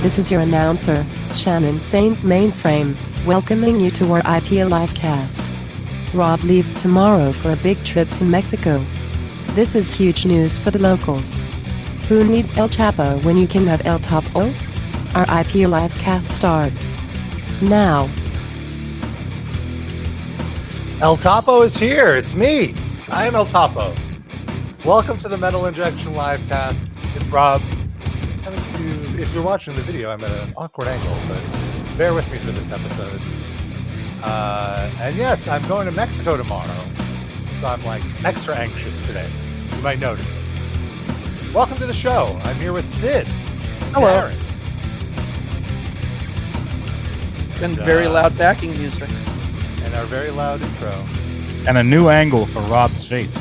This is your announcer, Shannon Saint Mainframe, welcoming you to our IP Livecast. Rob leaves tomorrow for a big trip to Mexico. This is huge news for the locals. Who needs El Chapo when you can have El Topo? Our IP Livecast starts now. El Topo is here. It's me. I am El Topo. Welcome to the Metal Injection Livecast. It's Rob. If you're watching the video, I'm at an awkward angle, but bear with me for this episode. And yes, I'm going to Mexico tomorrow, so I'm like extra anxious today. You might notice it. Welcome to the show. I'm here with Sid. Hello. Aaron. And very loud backing music. And our very loud intro. And a new angle for Rob's face.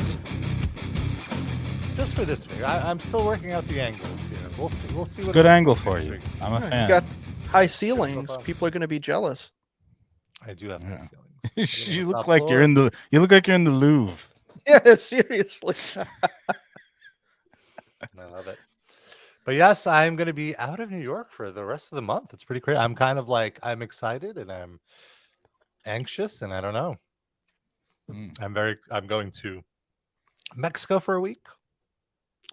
Just for this week. I'm still working out the angles here. We'll see. Good angle for you. I'm a fan. You got high ceilings. People are going to be jealous. I do have high ceilings. You look like you're in the Louvre. Yeah, seriously. I love it. But yes, I'm going to be out of New York for the rest of the month. It's pretty crazy. I'm kind of like, I'm excited and I'm anxious and I don't know. I'm going to Mexico for a week.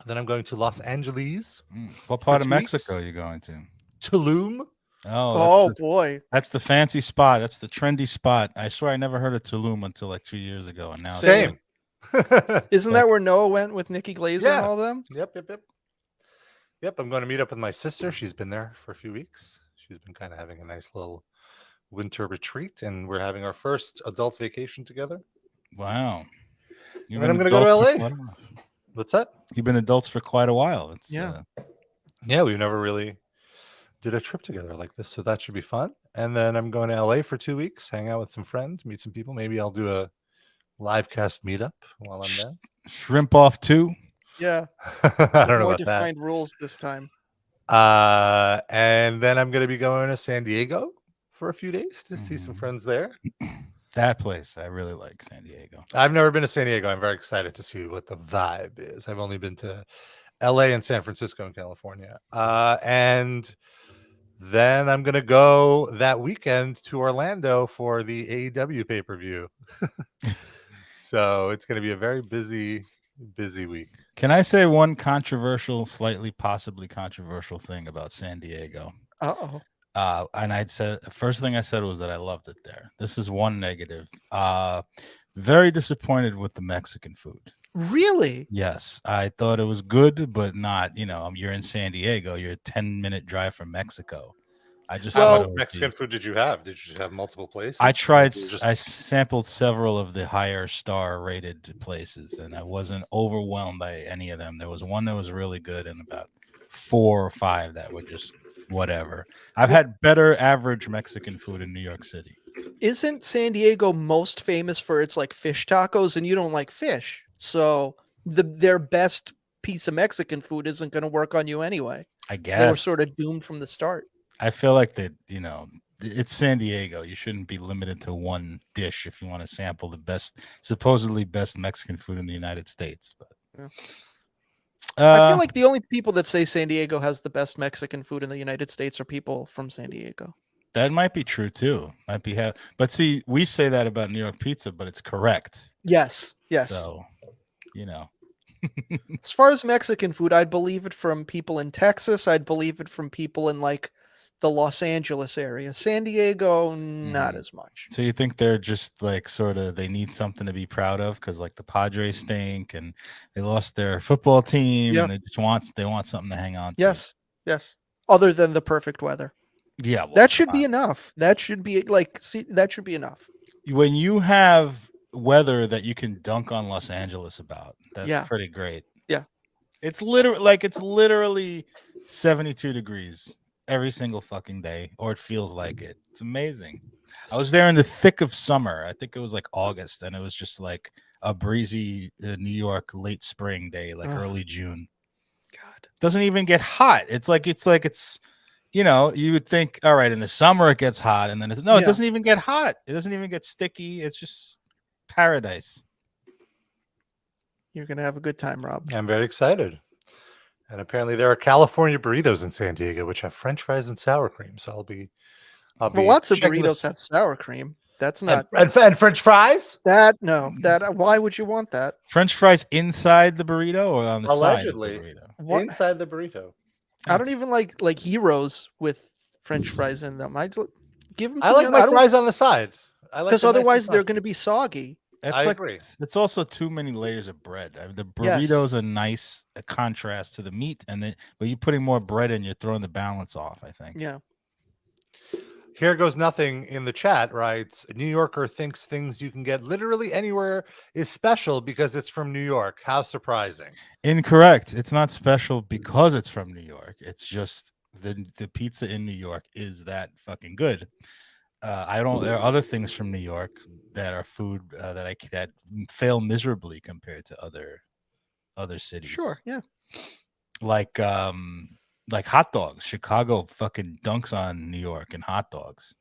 Then I'm going to Los Angeles. What part of Mexico are you going to? Tulum. Oh boy. That's the fancy spot. That's the trendy spot. I swear I never heard of Tulum until like 2 years ago. And now Same. Isn't that where Noah went with Nikki Glazer and all them? Yep. I'm going to meet up with my sister. She's been there for a few weeks. She's been kind of having a nice little winter retreat, and we're having our first adult vacation together. Wow. And then I'm going to go to LA. What's that? You've been adults for quite a while. Yeah, we've never really did a trip together like this, so that should be fun. And then I'm going to LA for 2 weeks, hang out with some friends, meet some people. Maybe I'll do a Livecast meetup while I'm there. Shrimp off too. Yeah. I don't know more about that. defined rules this time. And then I'm going to be going to San Diego for a few days to see some friends there. That place, I really like San Diego. I've never been to San Diego. I'm very excited to see what the vibe is. I've only been to LA and San Francisco in California. And then I'm going to go that weekend to Orlando for the AEW pay-per-view. So it's going to be a very busy week. Can I say one possibly controversial thing about San Diego? Uh-oh. And the first thing I said was that I loved it there. This is one negative. Very disappointed with the Mexican food. Really? Yes. I thought it was good, but not, you're in San Diego. You're a 10-minute drive from Mexico. What Mexican food did you have? Did you have multiple places? I sampled several of the higher star rated places, and I wasn't overwhelmed by any of them. There was one that was really good and about 4 or 5 that were just whatever. I've had better average Mexican food in New York City. Isn't San Diego most famous for its like fish tacos, and you don't like fish, so their best piece of Mexican food isn't going to work on you anyway. I guess so they were sort of doomed from the start. I feel like that, it's San Diego. You shouldn't be limited to one dish if you want to sample the supposedly best Mexican food in the United States. But yeah. I feel like the only people that say San Diego has the best Mexican food in the United States are people from San Diego. That might be true too. But see, we say that about New York pizza, but it's correct. Yes. So, as far as Mexican food, I'd believe it from people in Texas. I'd believe it from people in like the Los Angeles area. San Diego, not as much. So you think they're just like they need something to be proud of because like the Padres stink and they lost their football team and they want something to hang on to. Yes. Other than the perfect weather. Yeah. Well, that should be enough. That should be that should be enough. When you have weather that you can dunk on Los Angeles about, that's pretty great. Yeah. It's literally 72 degrees every single fucking day, or it feels like it. It's amazing. I was there in the thick of summer. I think it was like August, and it was just like a breezy New York late spring day, like early June. God, it doesn't even get hot. It's you would think, all right, in the summer it gets hot, and then it doesn't even get hot. It doesn't even get sticky. It's just paradise. You're gonna have a good time, Rob. I'm very excited. And apparently there are California burritos in San Diego, which have French fries and sour cream. So I'll be Well, lots of checking burritos have sour cream. That's and, not and French fries. that. Why would you want that? French fries inside the burrito or on the side of the Allegedly. burrito? What? Inside the burrito. I don't even like heroes with French fries in them. I give them to I me. like my fries on the side. I like because them nice and otherwise they're soft. going to be soggy. I agree. It's also too many layers of bread. The Yes. burrito's a nice contrast to the meat, but you're putting more bread in, you're throwing the balance off, I think. Yeah. Here goes nothing in the chat writes, New Yorker thinks things you can get literally anywhere is special because it's from New York. How surprising. Incorrect. It's not special because it's from New York. It's just the pizza in New York is that fucking good. There are other things from New York that are food that fail miserably compared to other cities. Sure. Yeah. Like hot dogs. Chicago fucking dunks on New York and hot dogs.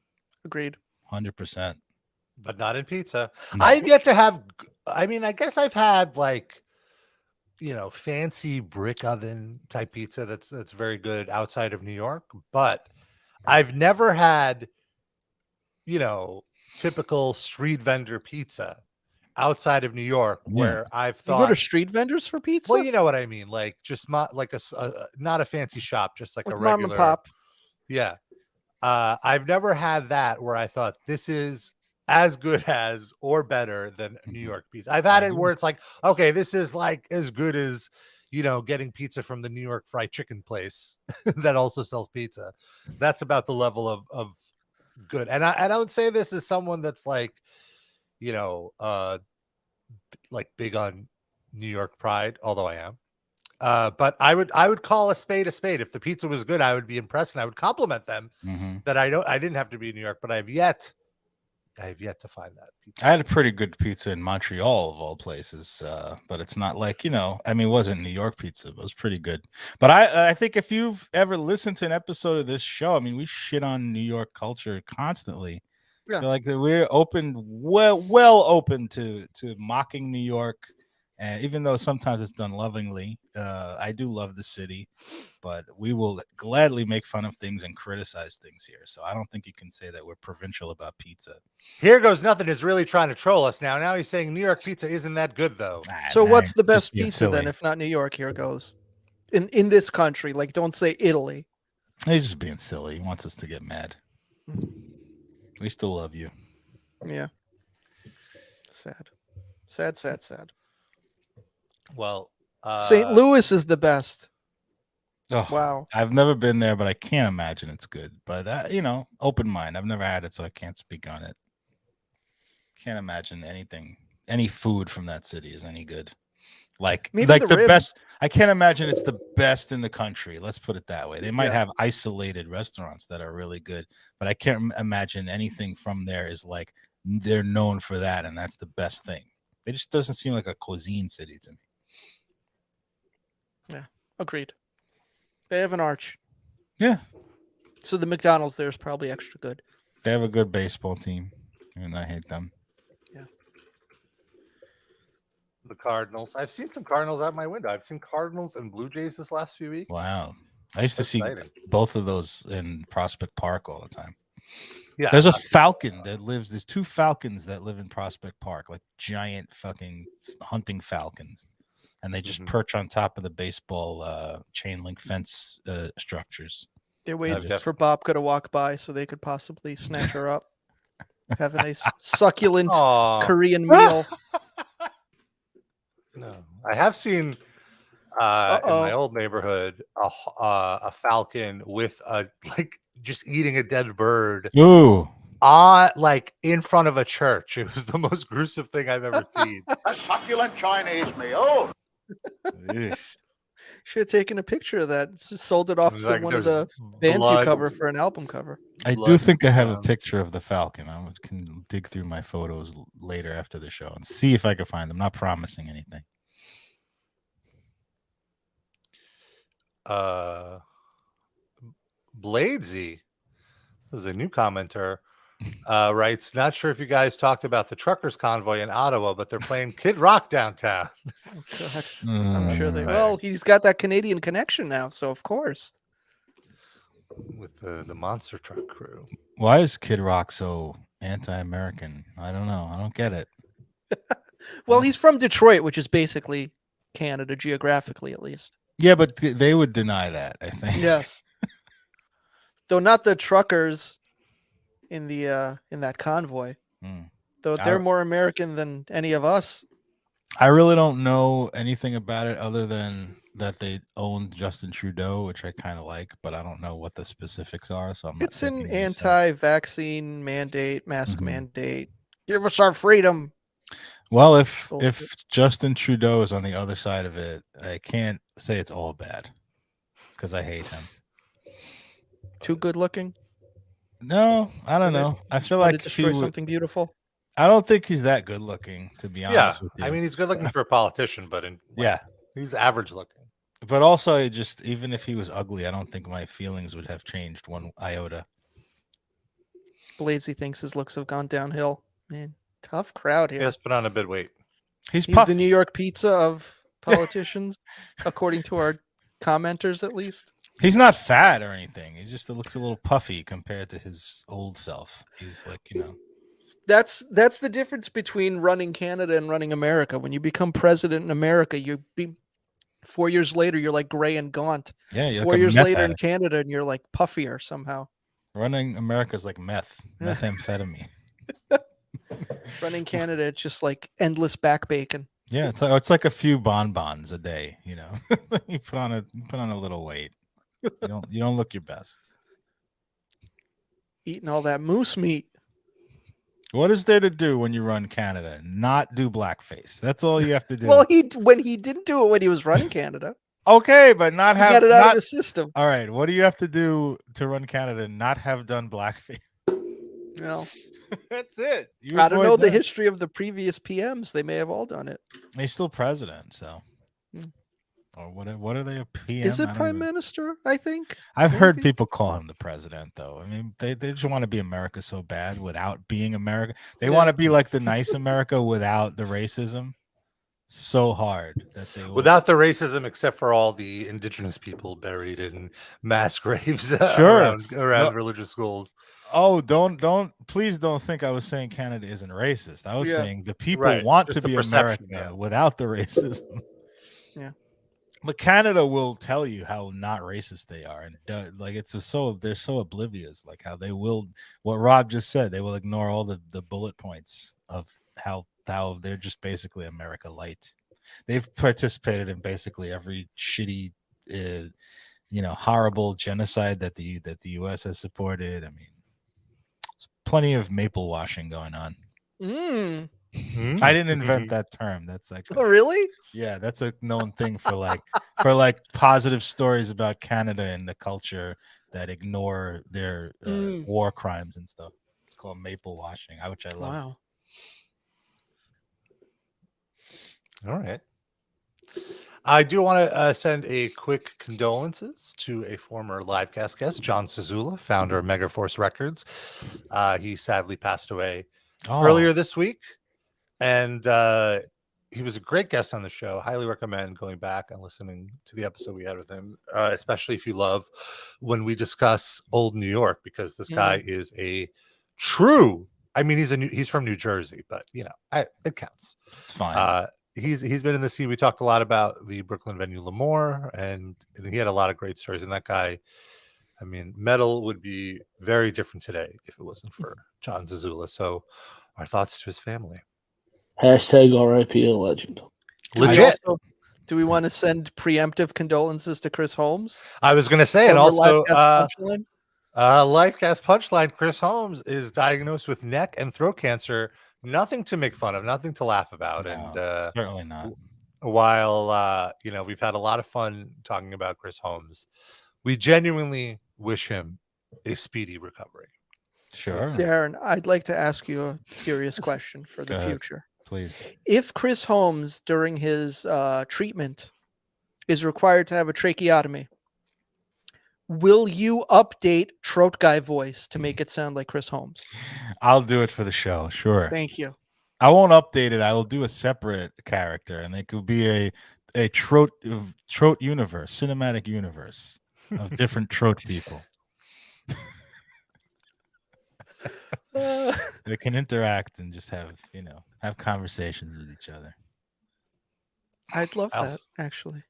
Agreed. 100%. But not in pizza. No. I've yet to have, I mean, I guess I've had like, fancy brick oven type pizza that's very good outside of New York, but I've never had, typical street vendor pizza outside of New York where I've thought You go to street vendors for pizza? well, you know what I mean, like just not a fancy shop, just like a mom regular and pop. Yeah. I've never had that where I thought this is as good as or better than New York pizza. I've had it where it's like, okay, this is like as good as, getting pizza from the New York fried chicken place that also sells pizza. That's about the level of good. And I don't say this as someone that's like, like big on New York pride, although I am. But I would call a spade a spade. If the pizza was good, I would be impressed and I would compliment them that I didn't have to be in New York, but I have yet to find that pizza. I had a pretty good pizza in Montreal of all places, but it's not like, it wasn't New York pizza, but it was pretty good. But I think if you've ever listened to an episode of this show, we shit on New York culture constantly. Yeah. Like we're well open to mocking New York. And even though sometimes it's done lovingly, I do love the city, but we will gladly make fun of things and criticize things here. So I don't think you can say that we're provincial about pizza. Here goes nothing is really trying to troll us now. Now he's saying New York pizza isn't that good though. So what's the best being pizza silly. then, if not New York? Here goes. In this country, like don't say Italy. He's just being silly. He wants us to get mad. We still love you. Yeah. Sad. Well, St. Louis is the best. Oh, Wow. I've never been there, but I can't imagine it's good. But open mind. I've never had it, so I can't speak on it. Can't imagine any food from that city is any good. Like Maybe the ribs. best. I can't imagine it's the best in the country. Let's put it that way. They might have isolated restaurants that are really good, but I can't imagine anything from there is like they're known for that, and that's the best thing. It just doesn't seem like a cuisine city to me. Yeah, agreed. They have an arch. Yeah. So the McDonald's there is probably extra good. They have a good baseball team, and I hate them. Yeah. The Cardinals. I've seen some Cardinals out my window. I've seen Cardinals and Blue Jays this last few weeks. Wow. I used to see both of those in Prospect Park all the time. Yeah. There's a falcon that lives. There's two falcons that live in Prospect Park, like giant fucking hunting falcons. And they just perch on top of the baseball chain link fence structures. They're waiting for Bobka to walk by so they could possibly snatch her up. Have a nice succulent Korean meal. No, I have seen in my old neighborhood a falcon with just eating a dead bird. Ooh. Like in front of a church. It was the most gruesome thing I've ever seen. A succulent Chinese meal. Should have taken a picture of that. Just sold it off to like one of the bands you cover for an album cover. I do think I have a picture of the falcon. I can dig through my photos later after the show and see if I can find them. Not promising anything. Bladesy, this is a new commenter. writes, not sure if you guys talked about the truckers convoy in Ottawa, but they're playing Kid Rock downtown. Oh God, I'm sure they. Right. Well, he's got that Canadian connection now, so of course. With the monster truck crew. Why is Kid Rock so anti-American? I don't know. I don't get it. Well, he's from Detroit, which is basically Canada geographically, at least. Yeah, but they would deny that, I think. Yes. Though not the truckers in that convoy. Though they're more American than any of us. I really don't know anything about it other than that they own Justin Trudeau, which I kind of like, but I don't know what the specifics are. So It's an anti-vaccine mandate, mask mandate. Give us our freedom. Well, if Justin Trudeau is on the other side of it, I can't say it's all bad because I hate him. Too good looking? No, I don't know. I feel like to destroy something beautiful. I don't think he's that good looking, to be honest with you. I mean, he's good looking for a politician, but he's average looking. But also, even if he was ugly, I don't think my feelings would have changed one iota. Blasey thinks his looks have gone downhill. Man, tough crowd here. He has put on a bit of weight. He's the New York pizza of politicians, according to our commenters, at least. He's not fat or anything. He just looks a little puffy compared to his old self. He's like, That's the difference between running Canada and running America. When you become president in America, 4 years later, you're like gray and gaunt. Yeah, 4 years later in Canada, and you're like puffier somehow. Running America is like methamphetamine. Running Canada, it's just like endless back bacon. Yeah, it's like a few bonbons a day. You put on a little weight. You don't look your best. Eating all that moose meat. What is there to do when you run Canada? Not do blackface. That's all you have to do. Well, when he didn't do it when he was running Canada. Okay, but not have get it out of the system. All right, what do you have to do to run Canada and not have done blackface? Well, that's it. I don't know the history of the previous PMs. They may have all done it. He's still president, so. Or what are they, a PM? Is it prime minister, I think? I've heard people call him the president, though. I mean, they just want to be America so bad without being America. They want to be like the nice America without the racism so hard that they without the racism, except for all the indigenous people buried in mass graves around religious schools. Oh, please don't think I was saying Canada isn't racist. I was saying the people want to be America without the racism. Yeah. But Canada will tell you how not racist they are, and they're so oblivious, like how they will. What Rob just said, they will ignore all the bullet points of how they're just basically America light. They've participated in basically every shitty, horrible genocide that the U.S. has supported. I mean, there's plenty of maple washing going on. I didn't invent that term. That's like, oh really? Yeah, that's a known thing for positive stories about Canada and the culture that ignore their war crimes and stuff. It's called maple washing, which I love. Wow. All right. I do want to send a quick condolences to a former Livecast guest, John Zazula, founder of Megaforce Records. He sadly passed away earlier this week. And he was a great guest on the show. Highly recommend going back and listening to the episode we had with him, especially if you love when we discuss old New York, because this guy is a true. I mean, he's from New Jersey, but it counts. It's fine. He's been in the scene. We talked a lot about the Brooklyn venue L'Amour, and he had a lot of great stories. And that guy, I mean, metal would be very different today if it wasn't for John Zazula. So our thoughts to his family. Hashtag RIP a legend. Legit. Do we want to send preemptive condolences to Chris Holmes? I was going to say, and also Livecast Punchline, Chris Holmes is diagnosed with neck and throat cancer. Nothing to make fun of, nothing to laugh about. No, and certainly not. While, we've had a lot of fun talking about Chris Holmes, we genuinely wish him a speedy recovery. Sure. Darren, I'd like to ask you a serious question for the future. Please. If Chris Holmes, during his treatment, is required to have a tracheotomy, will you update Trout Guy voice to make it sound like Chris Holmes? I'll do it for the show. Sure. Thank you. I won't update it. I will do a separate character, and it could be a trout universe, cinematic universe of different trout people. They can interact and just have conversations with each other. I'd love that, actually.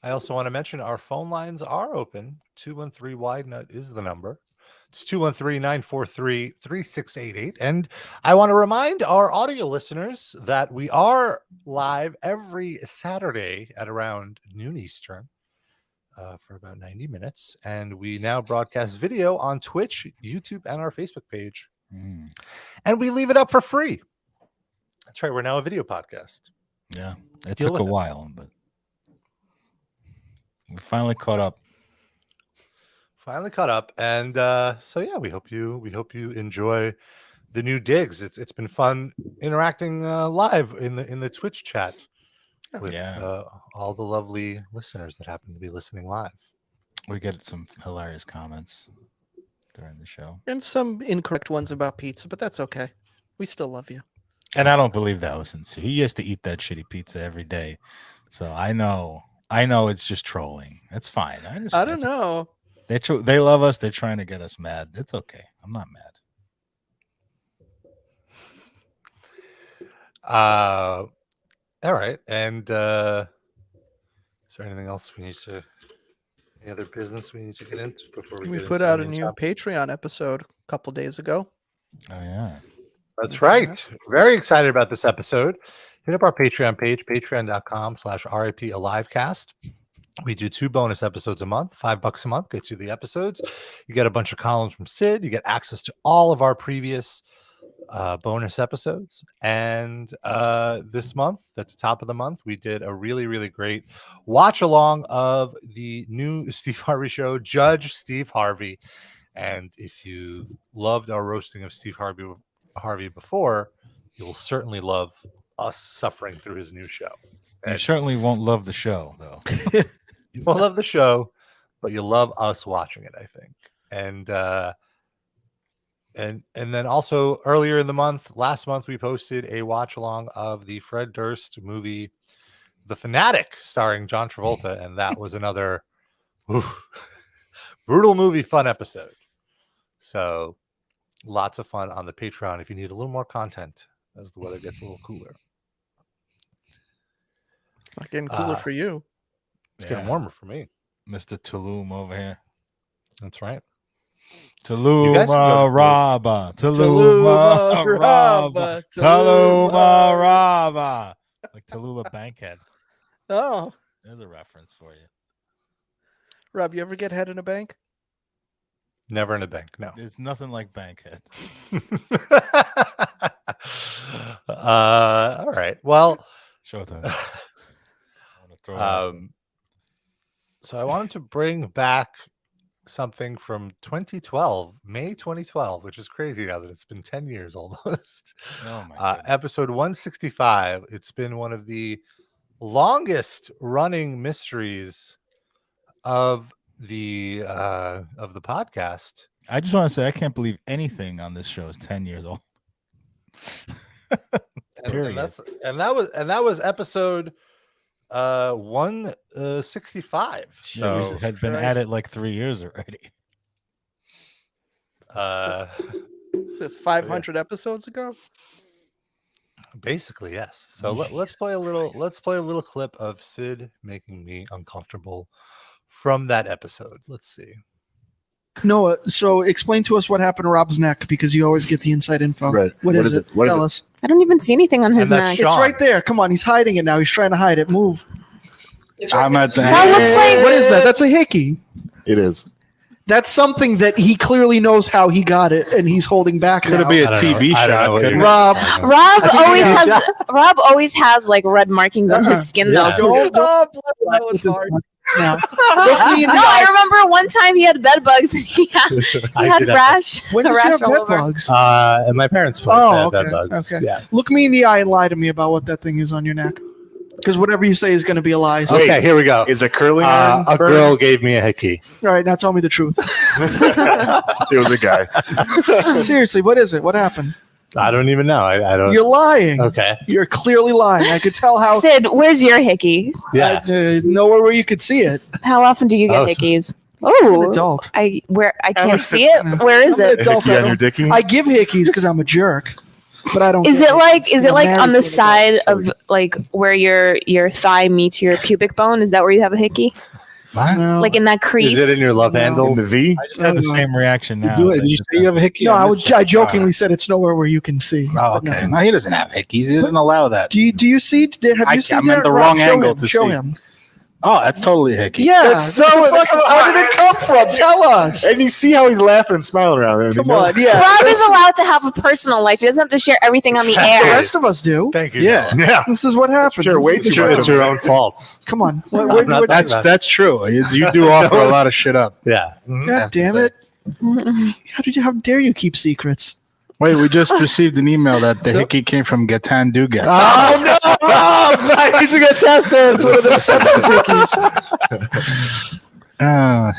I also want to mention our phone lines are open. 213 Wide Nut is the number. It's 213-943-3688. And I want to remind our audio listeners that we are live every Saturday at around noon Eastern for about 90 minutes. And we now broadcast video on Twitch, YouTube, and our Facebook page. And we leave it up for free. That's right. We're now a video podcast. Yeah. It took a while, but we finally caught up. And so yeah, we hope you enjoy the new digs. It's been fun interacting live in the Twitch chat with all the lovely listeners that happen to be listening live. We get some hilarious comments during the show and some incorrect ones about pizza, but that's okay. We still love you. And I don't believe that was sincere. He has to eat that shitty pizza every day, so I know it's just trolling. It's fine. I don't know. They love us. They're trying to get us mad. It's okay. I'm not mad. All right. And is there anything else we need to? Any other business we need to get into before we put out a new Patreon episode a couple days ago. Oh yeah, that's right. Very excited about this episode. Hit up our Patreon page, patreon.com/RIPAlivecast. We do 2 bonus episodes a month, $5 a month, gets you the episodes. You get a bunch of columns from Sid. You get access to all of our previous bonus episodes. And this month, at the top of the month, we did a really, really great watch along of the new Steve Harvey show, Judge Steve Harvey. And if you loved our roasting of Steve Harvey before, you will certainly love us suffering through his new show. You certainly won't love the show, though. You won't love the show, but you'll love us watching it, I think. And then also earlier in the month, last month, we posted a watch along of the Fred Durst movie, The Fanatic, starring John Travolta, and that was another brutal movie fun episode. So lots of fun on the Patreon if you need a little more content as the weather gets a little cooler. It's not getting cooler for you. It's getting warmer for me. Mr. Tulum over here. That's right. Tallulah Rabba. Tallulah Rabba. Tallulah Rabba. Like Tallulah Bankhead. Oh. There's a reference for you. Rob, you ever get head in a bank? Never in a bank, no. It's nothing like Bankhead. All right. Well, Showtime. So I wanted to bring back something from 2012, May 2012, which is crazy now that it's been 10 years almost. Oh my episode 165. It's been one of the longest running mysteries of the podcast. I just want to say I can't believe anything on this show is 10 years old. and that was episode 165. So it had been at it like 3 years already. So it's 500 episodes ago. Basically, yes. So let's play a little clip of Sid making me uncomfortable from that episode. Let's see. Noah, so explain to us what happened to Rob's neck, because you always get the inside info. Right. What is it? Tell us. I don't even see anything on his neck. It's right there. Come on, he's hiding it now. He's trying to hide it. Move. I'm at the That looks like What is that? That's a hickey. It is. That's something that he clearly knows how he got it, and he's holding back. Could now. it be a TV shot? Rob always has like red markings on his skin though. Don't stop. Now. I remember one time he had bed bugs and he had rash. When did you have all bed over. bugs? At my parents' place. Oh, okay. Bed bugs. Okay. Yeah. Look me in the eye and lie to me about what that thing is on your neck. Because whatever you say is going to be a lie. So. Okay, here we go. Is a curling iron? A girl gave me a hickey. All right, now tell me the truth. It was a guy. Seriously, what is it? What happened? I don't even know. I don't. You're lying. Okay. You're clearly lying. I could tell how. Sid, where's your hickey? Yeah. Nowhere where you could see it. How often do you get Oh, so- hickeys? I'm Oh, an adult. I can't see it. Where is I'm an it? adult. Hickey on your dicky? I give hickeys because I'm a jerk, but I don't. Is get it like hickeys. I'm married on to the an side adult. of like where your thigh meets your pubic bone? Is that where you have a hickey? No. Like in that crease? Is it in your love No. handle? In the V? I just had the same reaction now. Did you say you have a hickey? No, missed it. I jokingly said it's nowhere where you can see. Oh, But no. okay. No, he doesn't have hickeys. He doesn't allow that. Do you see? Have I- you seen? I'm at Derek? the Rob, wrong show angle him, to show see. him. Oh, that's totally hickey. Yeah. That's so- How did it come from? Tell us. And you see how he's laughing and smiling around there. Come on. Yeah. Rob is allowed to have a personal life. He doesn't have to share everything on the The air. rest of us do. Thank you. Yeah. Noah. Yeah. This is what happens. Sure, This way is the too show. much. It's your own faults. Come on. I'm not That's true. You do offer a lot of shit up. Yeah. Mhm. God damn it. How dare you keep secrets? Wait, we just received an email that the hickey came from Gatan Dugas. Oh no, Rob! I need to get tested. It's one of them sepsis hickeys.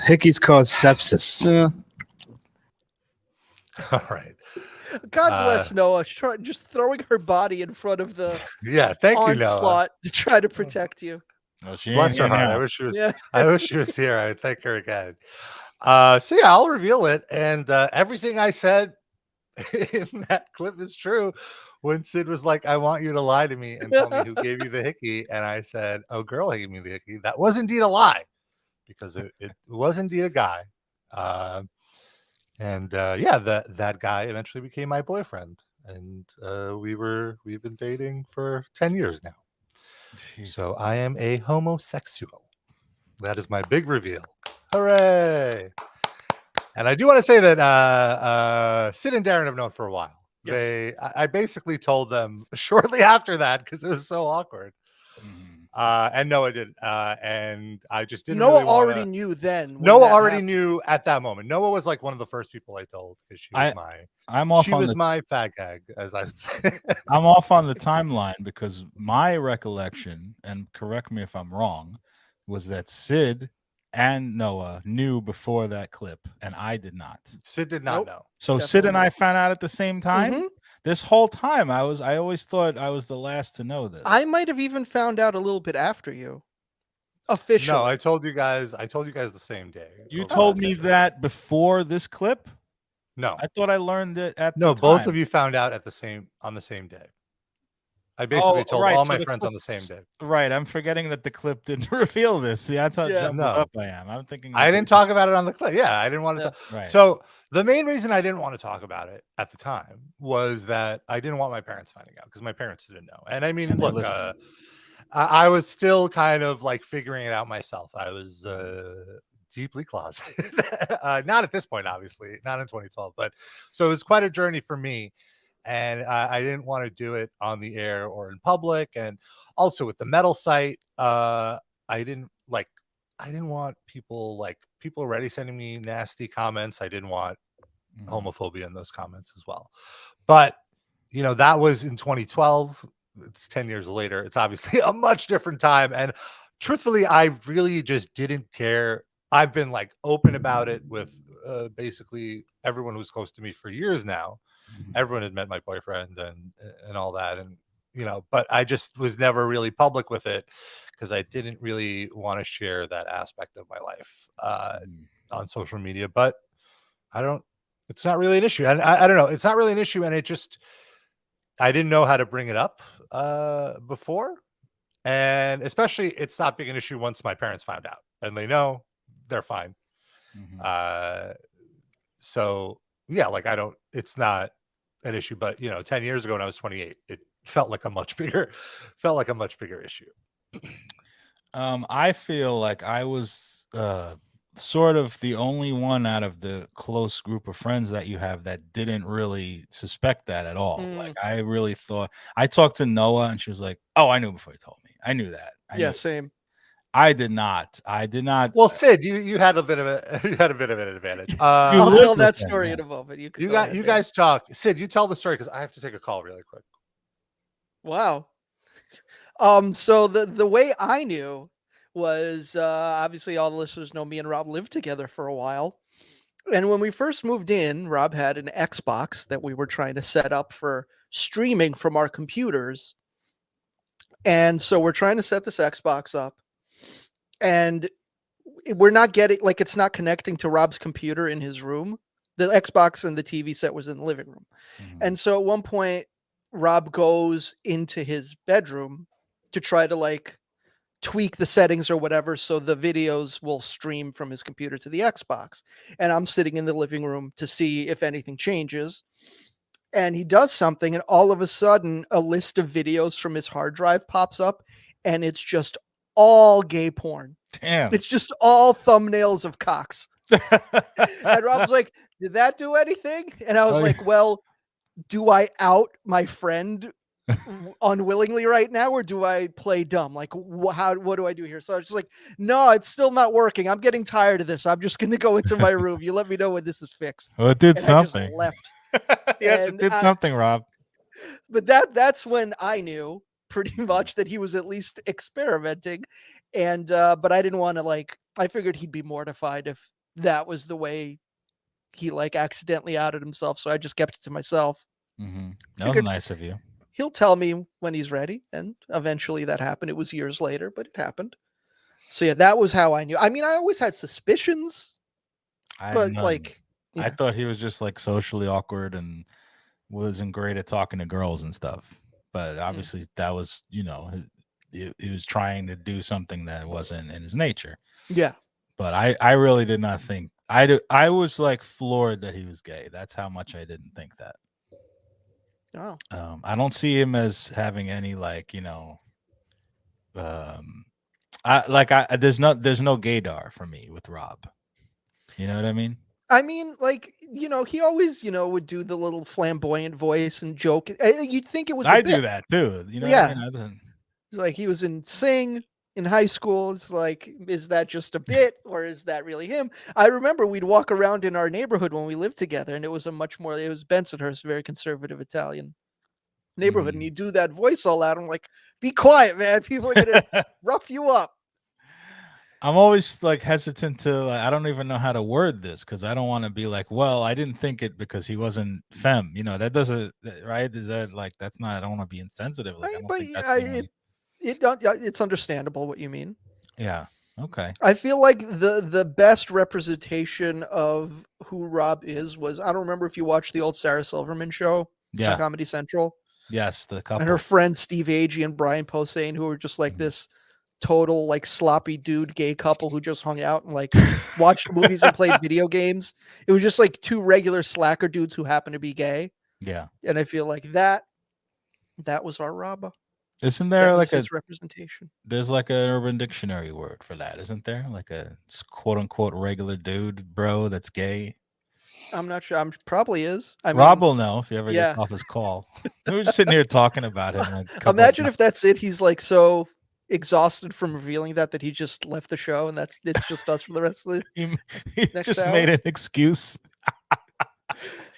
Hickeys cause sepsis. Yeah. All right. God bless Noah. Just throwing her body in front of the Yeah. Thank you, Noah. onslaught to try to protect you. No, she Bless ain't her here heart. now. I wish she was. Yeah. I wish she was here. I thank her again. So yeah, I'll reveal it, and everything I said in that clip is true. When Sid was like, "I want you to lie to me and tell me who gave you the hickey," and I said, "Oh, girl gave me the hickey," that was indeed a lie, because it was indeed a guy. Yeah, that guy eventually became my boyfriend, and we've been dating for 10 years now. So I am a homosexual. That is my big reveal. Hooray! And I do want to say that Sid and Darren have known for a while. Yes. I basically told them shortly after that because it was so awkward. And Noah didn't. And I just didn't. Noah really already knew then. when Noah that already happened. knew at that moment. Noah was like one of the first people I told because she was I'm off she on was the my fag gag, as I would say. I'm off on the timeline because my recollection, and correct me if I'm wrong, was that Sid and Noah knew before that clip, and I did not. Sid did not Nope. know. So Sid and Definitely I found out at the same time. Mhm. This whole time, I always thought I was the last to know this. I might have even found out a little bit after you. Officially. No, I told you guys the same day. You Oh, told the me same day. that before this clip. No, I thought I learned it at no, the both time. of you found out on the same day. I basically told right, all so my the friends on the clip- same day. Right, I'm forgetting that the clip didn't reveal this. See, that's how Yeah. jumbled No. up I am. I'm thinking I didn't talk about it on the clip. Yeah, I didn't want to. Right. So the main reason I didn't want to talk about it at the time was that I didn't want my parents finding out because my parents didn't know. And I mean, And they look, listen. I was still kind of like figuring it out myself. I was deeply closeted. Not at this point, obviously, not in 2012, but so it was quite a journey for me. And I didn't want to do it on the air or in public. And also with the metal site, I didn't want people already sending me nasty comments. I didn't want homophobia in those comments as well. But that was in 2012. It's 10 years later. It's obviously a much different time. And truthfully, I really just didn't care. I've been like open about it with basically everyone who's close to me for years now. Everyone had met my boyfriend and all that. And, but I just was never really public with it because I didn't really want to share that aspect of my life on social media. But it's not really an issue. And I don't know. It's not really an issue. And I didn't know how to bring it up before. And especially it stopped being an issue once my parents found out and they know they're fine. So yeah, it's not an issue, but 10 years ago when I was 28, it felt like a much bigger issue. I feel like I was sort of the only one out of the close group of friends that you have that didn't really suspect that at all. Like I really thought I talked to Noah and she was like, "Oh, I knew before you told me. I knew that." Same. I did not. Well, Sid, you had a bit of an advantage. I'll lived tell with that them, story yeah. in a moment. You You guys talk. Sid, you tell the story because I have to take a call really quick. Wow. So the way I knew was obviously all the listeners know me and Rob lived together for a while. And when we first moved in, Rob had an Xbox that we were trying to set up for streaming from our computers. And so we're trying to set this Xbox up. And we're not getting, like, it's not connecting to Rob's computer in his room. The Xbox and the TV set was in the living room. And so at one point, Rob goes into his bedroom to try to like tweak the settings or whatever so the videos will stream from his computer to the Xbox. And I'm sitting in the living room to see if anything changes. And he does something, and all of a sudden, a list of videos from his hard drive pops up, and it's just all gay porn. Damn. It's just all thumbnails of cocks. And Rob's like, did that do anything? And I was like, well, do I out my friend unwillingly right now, or do I play dumb? Like, what do I do here? So I was just like, no, it's still not working. I'm getting tired of this. I'm just going to go into my room. You let me know when this is fixed. Well, it did And something. I just left. Yes, And it did something, Rob. But that's when I knew pretty much that he was at least experimenting. And but I didn't want to, like, I figured he'd be mortified if that was the way he like accidentally outed himself. So I just kept it to myself. That was nice of you. He'll tell me when he's ready. And eventually that happened. It was years later, but it happened. So yeah, that was how I knew. I mean, I always had suspicions, but like, I thought he was just like socially awkward and wasn't great at talking to girls and stuff. But obviously that was, you know, he was trying to do something that wasn't in his nature. Yeah. But I really did not think, I was like floored that he was gay. That's how much I didn't think that. Oh. I don't see him as having any, like, you know, there's no gaydar for me with Rob. You know what I mean? I mean, like, you know, he always, you know, would do the little flamboyant voice and joke. You'd think it was I do that too. You know yeah. what I mean? It's like he was in Sing in high school. It's like, is that just a bit or is that really him? I remember we'd walk around in our neighborhood when we lived together, and it was it was Bensonhurst, very conservative Italian neighborhood. And you do that voice all out. I'm like, be quiet, man. People are going to rough you up. I'm always like hesitant to, like, I don't even know how to word this because I don't want to be like, well, I didn't think it because he wasn't femme. You know, that doesn't, right? Is that like, that's not, I don't want to be insensitive. Like, I don't think that's it's understandable what you mean. Yeah. Okay. I feel like the best representation of who Rob is was, I don't remember if you watched the old Sarah Silverman show on Comedy Central. Yes, the couple. And her friends Steve Agee and Brian Posehn, who were just like this total like sloppy dude gay couple who just hung out and like watched movies and played video games. It was just like two regular slacker dudes who happened to be gay. Yeah. And I feel like that was our Rob. Isn't there like a representation? There's like an Urban Dictionary word for that, isn't there? Like a quote unquote regular dude, bro, that's gay. I'm not sure. Probably is. Rob will know if you ever get off his call. We were just sitting here talking about him. Like imagine if that's it. He's like so exhausted from revealing that he just left the show, and it's just us for the rest of the he next just hour. Made an excuse.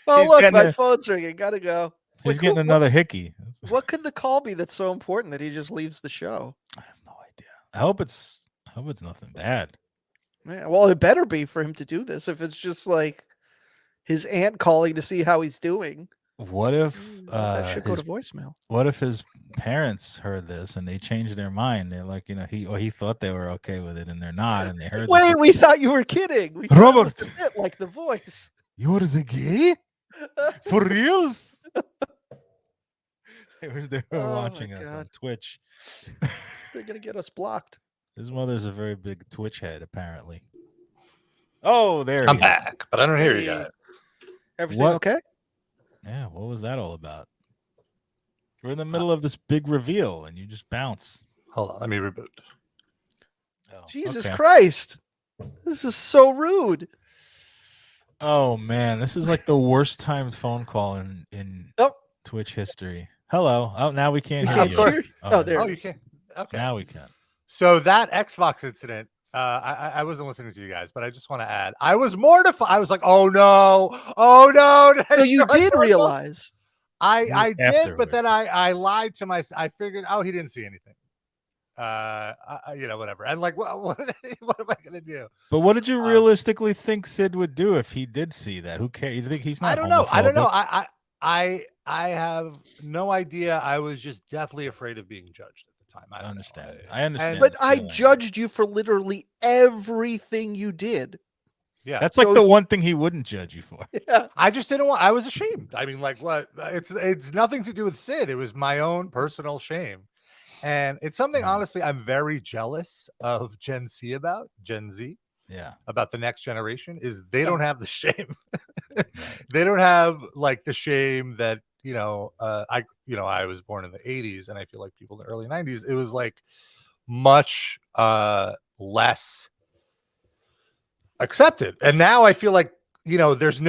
Oh, look, my phone's ringing. Gotta go. He's getting another hickey. What could the call be that's so important that he just leaves the show? I have no idea. I hope it's nothing bad. Yeah, well, it better be for him to do this. If it's just like his aunt calling to see how he's doing. What if that should go to voicemail? What if his parents heard this and they changed their mind? They're like, you know, he thought they were okay with it and they're not, and they heard. Wait, we thought you were kidding. We Robert, it was a bit like the voice. You're the gay? For reals? They were watching us on Twitch. They're gonna get us blocked. His mother's a very big Twitch head, apparently. Oh, there I'm back, but I don't hear you guys. Everything okay? Yeah, what was that all about? We're in the middle of this big reveal, and you just bounce. Hold on, let me reboot. Oh, Jesus Christ. This is so rude. Oh, man. This is like the worst timed phone call in Twitch history. Hello. Oh, now we can't hear you. There. Oh, you can. Okay. Now we can. So that Xbox incident, I wasn't listening to you guys, but I just want to add, I was mortified. I was like, oh no. So you did realize. I did, but then I lied to myself. I figured, he didn't see anything. Whatever. And like, what am I gonna do? But what did you realistically think Sid would do if he did see that? Who cares? You think he's not? I don't know. I have no idea. I was just deathly afraid of being judged at the time. I understand. I understand. But I judged you for literally everything you did. Yeah, that's like the one thing he wouldn't judge you for. Yeah, I just didn't want. I was ashamed. I mean, like, what? It's nothing to do with Sid. It was my own personal shame, and it's something honestly I'm very jealous of Gen Z about. Gen Z, about the next generation is they don't have the shame. They don't have like the shame that I was born in the 80s, and I feel like people in the early 90s. It was like much less accepted, and now I feel like there's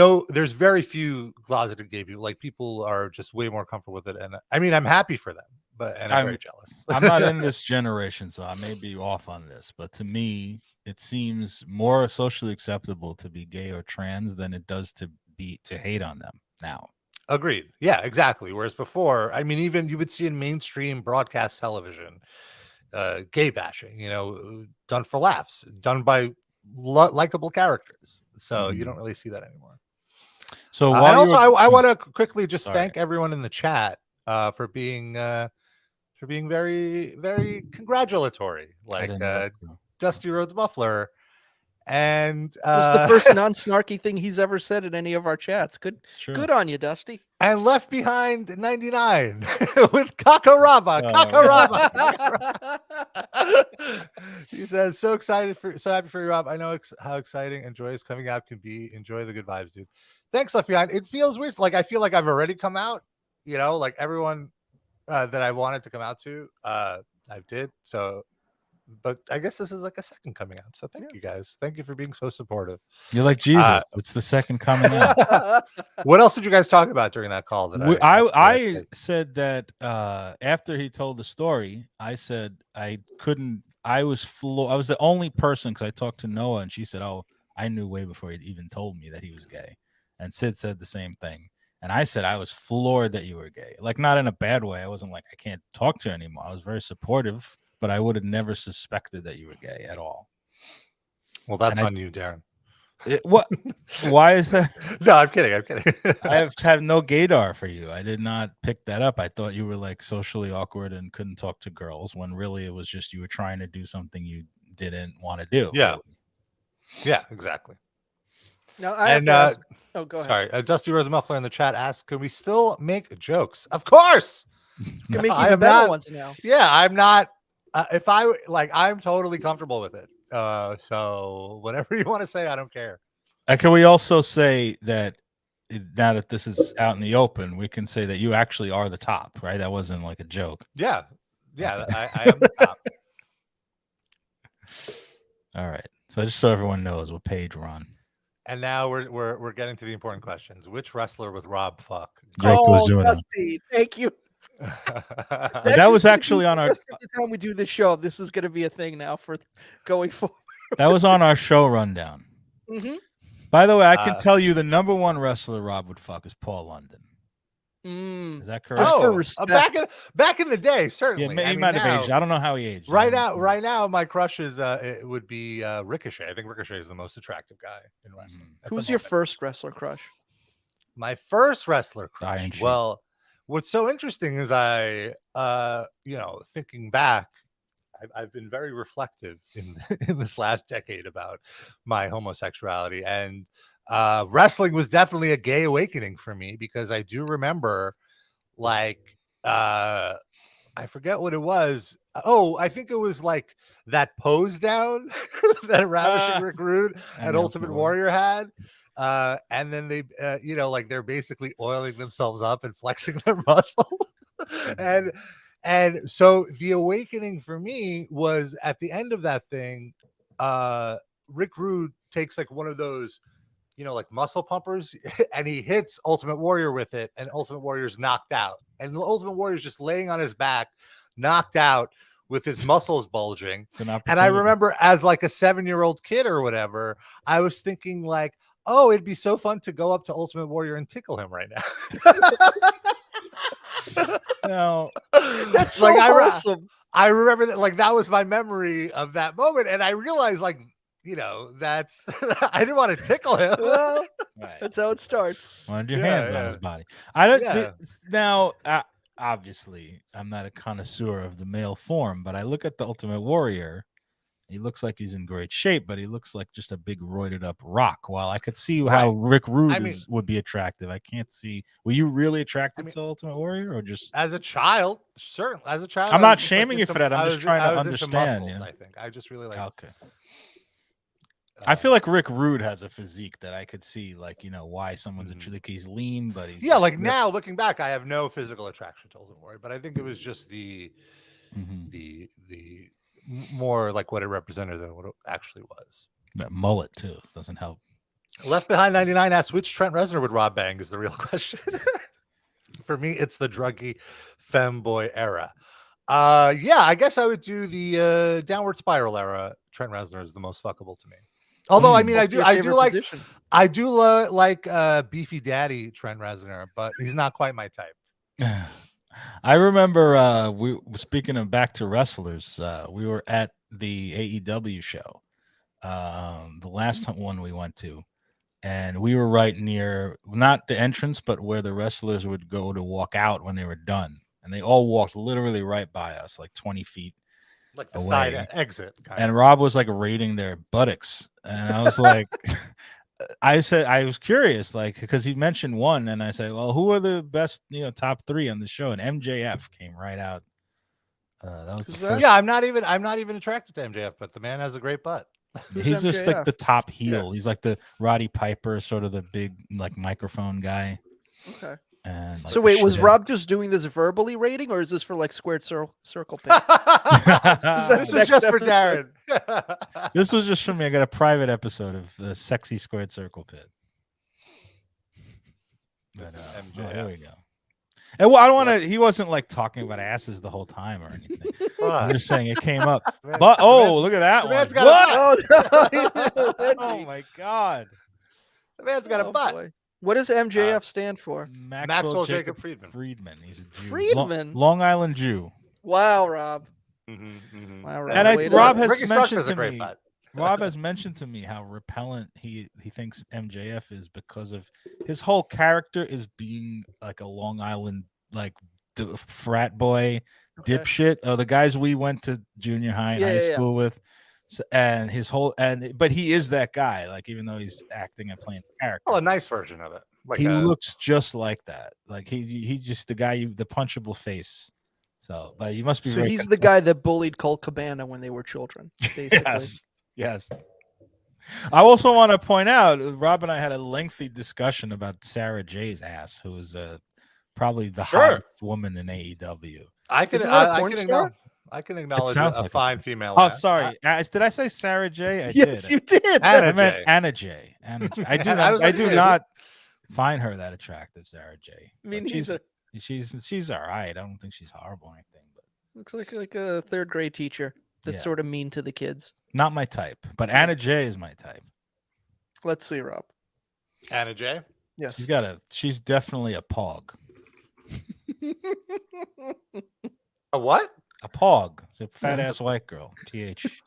very few closeted gay people. Like people are just way more comfortable with it, and I mean I'm happy for them, I'm very jealous. I'm not in this generation, so I may be off on this, but to me it seems more socially acceptable to be gay or trans than it does to hate on them now. Agreed. Yeah, exactly. Whereas before, I mean, even you would see in mainstream broadcast television gay bashing, done for laughs, done by likable characters. So you don't really see that anymore. So I want to quickly just thank everyone in the chat for being very, very congratulatory, like Dusty Rhodes Muffler. And it was the first non-snarky thing he's ever said in any of our chats. Good on you, Dusty. And Left Behind 99 with Kakaraba. He says, so happy for you, Rob. I know how exciting and joyous coming out can be. Enjoy the good vibes, dude. Thanks, Left Behind. It feels weird. Like I feel like I've already come out, like everyone that I wanted to come out to, I did. So but I guess this is like a second coming out. So thank you guys. Thank you for being so supportive. You're like Jesus. It's the second coming out. What else did you guys talk about during that call? I said that after he told the story, I said I was the only person, because I talked to Noah and she said, oh, I knew way before he even told me that he was gay. And Sid said the same thing. And I said I was floored that you were gay. Like, not in a bad way. I wasn't like, I can't talk to you anymore. I was very supportive. But I would have never suspected that you were gay at all. Well, that's on you, Darren. What? Why is that? No, I'm kidding. I have no gaydar for you. I did not pick that up. I thought you were like socially awkward and couldn't talk to girls, when really it was just you were trying to do something you didn't want to do. Yeah. Yeah, exactly. Now I have to ask. Oh, go ahead. Sorry. Dusty Rose Muffler in the chat asks, can we still make jokes? Of course. Can make even better ones now. Yeah, I'm not. I'm totally comfortable with it. So whatever you want to say, I don't care. Can we also say that now that this is out in the open, we can say that you actually are the top, right? That wasn't like a joke. Yeah. I am the top. All right. So just so everyone knows what page we're on. And now we're getting to the important questions. Which wrestler with Rob fuck? Dusty, thank you. That was actually on our. Every time we do this show, this is going to be a thing now for going forward. That was on our show rundown. Mm-hmm. By the way, I can tell you the number one wrestler Rob would fuck is Paul London. Is that correct? Just for respect. Back in the day, certainly. Yeah, he might have aged. I don't know how he aged. Right now, my crush is it would be Ricochet. I think Ricochet is the most attractive guy in wrestling. Who's your first wrestler crush? My first wrestler crush. Well, what's so interesting is thinking back, I've been very reflective in this last decade about my homosexuality, and wrestling was definitely a gay awakening for me, because I do remember, I forget what it was. Oh, I think it was like that pose down that Ravishing Rick Rude and Ultimate Warrior had. And then they, they're basically oiling themselves up and flexing their muscle. And so the awakening for me was at the end of that thing. Rick Rude takes like one of those, like muscle pumpers, and he hits Ultimate Warrior with it, and Ultimate Warrior's knocked out. And the Ultimate Warrior's just laying on his back, knocked out, with his muscles bulging. And I remember as like a 7-year-old kid or whatever, I was thinking like, oh, it'd be so fun to go up to Ultimate Warrior and tickle him right now. No, that's so awesome. I remember that, like, that was my memory of that moment, and I realized, like, that's I didn't want to tickle him. Well, Right. that's how it starts. Wanted your Yeah, hands on yeah. his body. I don't. Yeah. Now, obviously, I'm not a connoisseur of the male form, but I look at the Ultimate Warrior. He looks like he's in great shape, but he looks like just a big roided up rock. While I could see how Rick Rude would be attractive, I can't see. Were you really attracted to Ultimate Warrior, or just as a child? Certainly, as a child. I'm I not was just, shaming you for that. I'm just trying to I was understand. into muscles, I think I just really like. Okay. I feel like Rick Rude has a physique that I could see, like, why someone's like he's lean, but he's like now looking back, I have no physical attraction to Ultimate Warrior, but I think it was just the more like what it represented than what it actually was. That mullet too doesn't help. Left Behind 99 asks, which Trent Reznor would Rob bang is the real question. For me, it's the druggy femboy era. I guess I would do the Downward Spiral era. Trent Reznor is the most fuckable to me. Although I mean, I do like Beefy Daddy Trent Reznor, but he's not quite my type. I remember we speaking of back to wrestlers, we were at the AEW show, the last one we went to, and we were right near not the entrance, but where the wrestlers would go to walk out when they were done, and they all walked literally right by us, like 20 feet. Like the away. Side exit. And Rob was like rating their buttocks. And I was like, I was curious, like, because he mentioned one. And I said, well, who are the best, top 3 on the show? And MJF came right out. That was the first. Yeah, I'm not even attracted to MJF, but the man has a great butt. He's just MJF? like the top heel. He's like the Roddy Piper, sort of the big like microphone guy. Okay. And so wait, was Rob just doing this verbally rating, or is this for like squared circle pit? This is just for Darren. This was just for me. I got a private episode of the Sexy Squared Circle Pit. But, there we go. And well, I don't want to. He wasn't like talking about asses the whole time or anything. I'm just saying it came up. But look at that one. What? Oh my god! The man's got a butt. Boy. What does MJF stand for? Maxwell Jacob Friedman. He's a Jew. Friedman, Long Island Jew. Wow, Rob. Wow, Rob. And Rob has mentioned to me. Rob has mentioned to me how repellent he thinks MJF is because of his whole character is being like a Long Island like frat boy dipshit. The guys we went to junior high and high school with. And his whole but he is that guy, like, even though he's acting and playing the character. Oh, a nice version of it. Like he looks just like that. Like he just the guy, the punchable face. So, but he must be. So he's the guy that bullied Colt Cabana when they were children, basically. Yes. I also want to point out, Rob and I had a lengthy discussion about Sarah J's ass, who is probably the hottest woman in AEW. I can acknowledge a like fine female. Oh, sorry. Did I say Sarah J? Yes, you did. I meant Anna J. I do not find her that attractive, Sarah J. I mean, she's all right. I don't think she's horrible or anything. But looks like a third grade teacher that's sort of mean to the kids. Not my type, but Anna J is my type. Let's see, Rob. Anna J. Yes, she's definitely a pog. A what? A pog, a fat ass white girl. TH.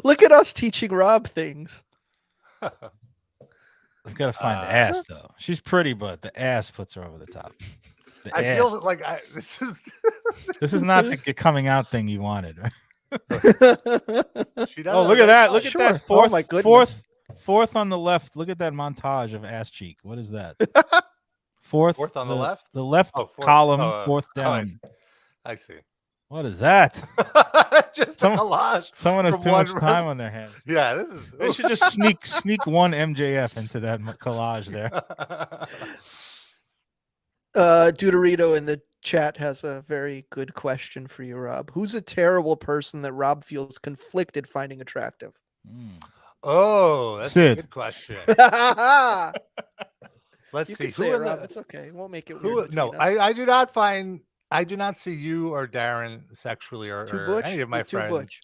Look at us teaching Rob things. I've got to find the ass though. She's pretty, but the ass puts her over the top. I feel like this is not the coming out thing you wanted, right? She does. Oh, look at that! Look at that fourth. Oh my goodness. Fourth on the left. Look at that montage of ass cheek. What is that? Fourth on the left. The left column, fourth down. I see. What is that? Just a collage. Someone has too much time on their hands. Yeah, They should just sneak one MJF into that collage there. Deuterito in the chat has a very good question for you, Rob. Who's a terrible person that Rob feels conflicted finding attractive? Oh, that's Sid. a good question. Let's see. Can say it, Rob. It's okay. It won't make it weird. No, I do not see you or Darren sexually or any of my friends. Too butch.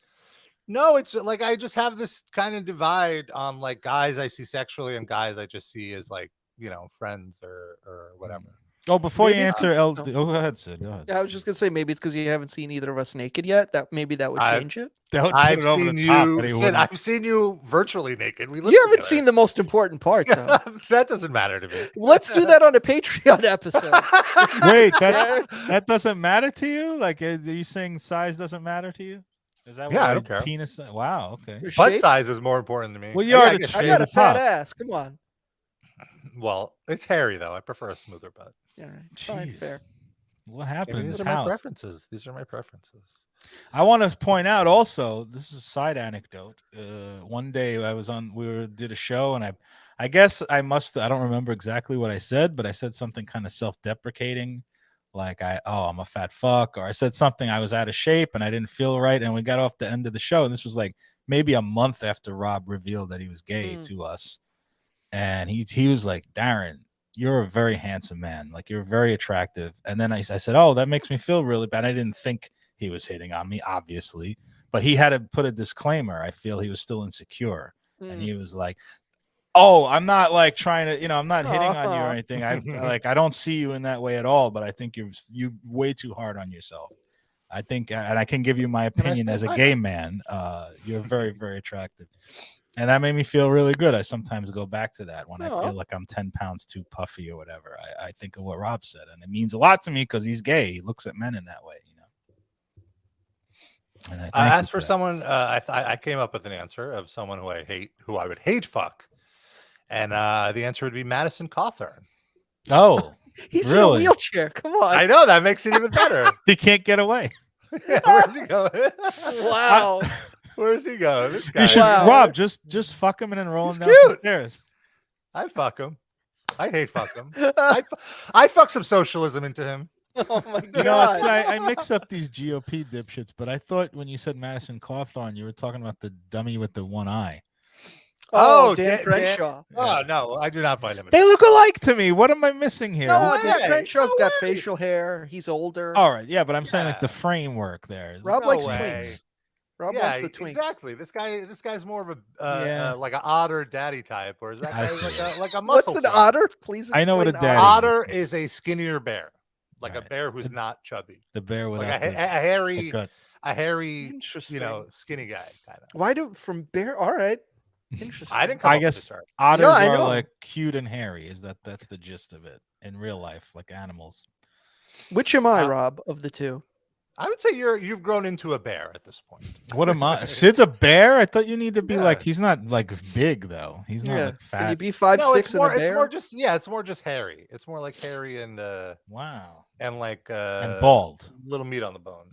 No, it's like I just have this kind of divide on like guys I see sexually and guys I just see as like, friends or whatever. Oh, before you Maybe it's answer, just- oh, go ahead, Sid. Go ahead. Yeah, I was just gonna say maybe it's because you haven't seen either of us naked yet. That would I- change it. That would put I've it over seen the top, you, but he Sid, wouldn't. I've seen you virtually naked. We lived You haven't together. seen the most important part though. That doesn't matter to me. Let's do that on a Patreon episode. Wait, that doesn't matter to you? Like, are you saying size doesn't matter to you? Is that Yeah, I why don't care. penis? Wow, okay. Your Butt shape? size is more important to me. Well, you Yeah, are I the guess I shape. got a the fat top. ass. Come on. Well, it's hairy though. I prefer a smoother butt. All right. Fine, Jeez. fair. What happened in These this are my house? preferences. These are my preferences. I want to point out also, this is a side anecdote. One day did a show, and I guess I don't remember exactly what I said, but I said something kind of self-deprecating, like I'm a fat fuck, or I said something, I was out of shape and I didn't feel right, and we got off the end of the show, and this was like maybe a month after Rob revealed that he was gay to us, and he was like, Darren, you're a very handsome man, like you're very attractive. And then I said, oh, that makes me feel really bad. I didn't think he was hitting on me, obviously, but he had to put a disclaimer. I feel he was still insecure, and he was like, oh, I'm not like trying to, I'm not hitting on you or anything. I don't see you in that way at all, but I think you're way too hard on yourself. I think, and I can give you my opinion as a gay man. You're very, very attractive. And that made me feel really good. I sometimes go back to that when I feel like I'm 10 pounds too puffy or whatever. I think of what Rob said, and it means a lot to me because he's gay. He looks at men in that way, And as for someone, I came up with an answer of someone who I would hate fuck, and the answer would be Madison Cawthorn. Oh, he's in a wheelchair. Come on. I know, that makes it even better. He can't get away. Yeah, where's he going? Wow. Where's he going? This guy. You should, Rob, just fuck him and then roll him down the stairs. I'd fuck him. I'd hate fuck him. I'd fuck some socialism into him. Oh my god! You know, I mix up these GOP dipshits, but I thought when you said Madison Cawthorn, you were talking about the dummy with the one eye. Oh, Dan Crenshaw. Oh no, I do not find him. They look alike to me. What am I missing here? No, Dan Crenshaw's got facial hair. He's older. All right, yeah, but I'm saying like the framework there. Rob likes twinks. Rob loves the twinks. Exactly. This guy's more of a like an otter daddy type, or is that guy like a muscle? What's an otter? Please. I know what a daddy. Otter is a skinnier bear, like a bear who's not chubby. The bear with like a hairy, interesting, skinny guy kind of. Why do from bear? All right. Interesting. I didn't come up with the term. Otters are like cute and hairy. That's the gist of it in real life, like animals. Which am I, Rob, of the two? I would say you've grown into a bear at this point. What am I? Sid's a bear? I thought you need to be like, he's not like big though. He's not like fat. Can you be 5'6" and a bear? It's more just hairy. It's more like hairy and wow. And like and bald. Little meat on the bone.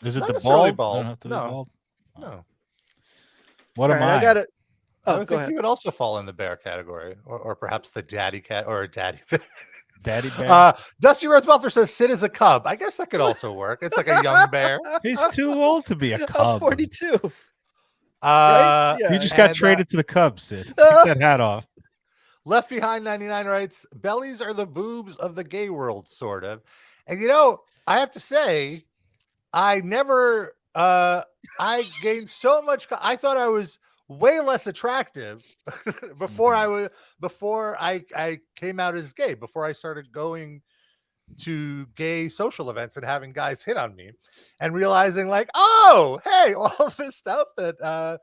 Is it not the bald? bald? Don't have to be bald. No. What am I? I got it. I would think you would also fall in the bear category, or perhaps the daddy cat or a daddy bear. Daddy bear. Dusty Rhodes Butler says Sid is a cub. I guess that could also work. It's like a young bear. He's too old to be a cub. I'm 42. Right? You just got traded to the Cubs, Sid. Take that hat off. Left Behind 99 writes, bellies are the boobs of the gay world, sort of. And I have to say, I never I gained so much. I thought I was way less attractive before I came out as gay, before I started going to gay social events and having guys hit on me and realizing like, oh, hey, all this stuff that I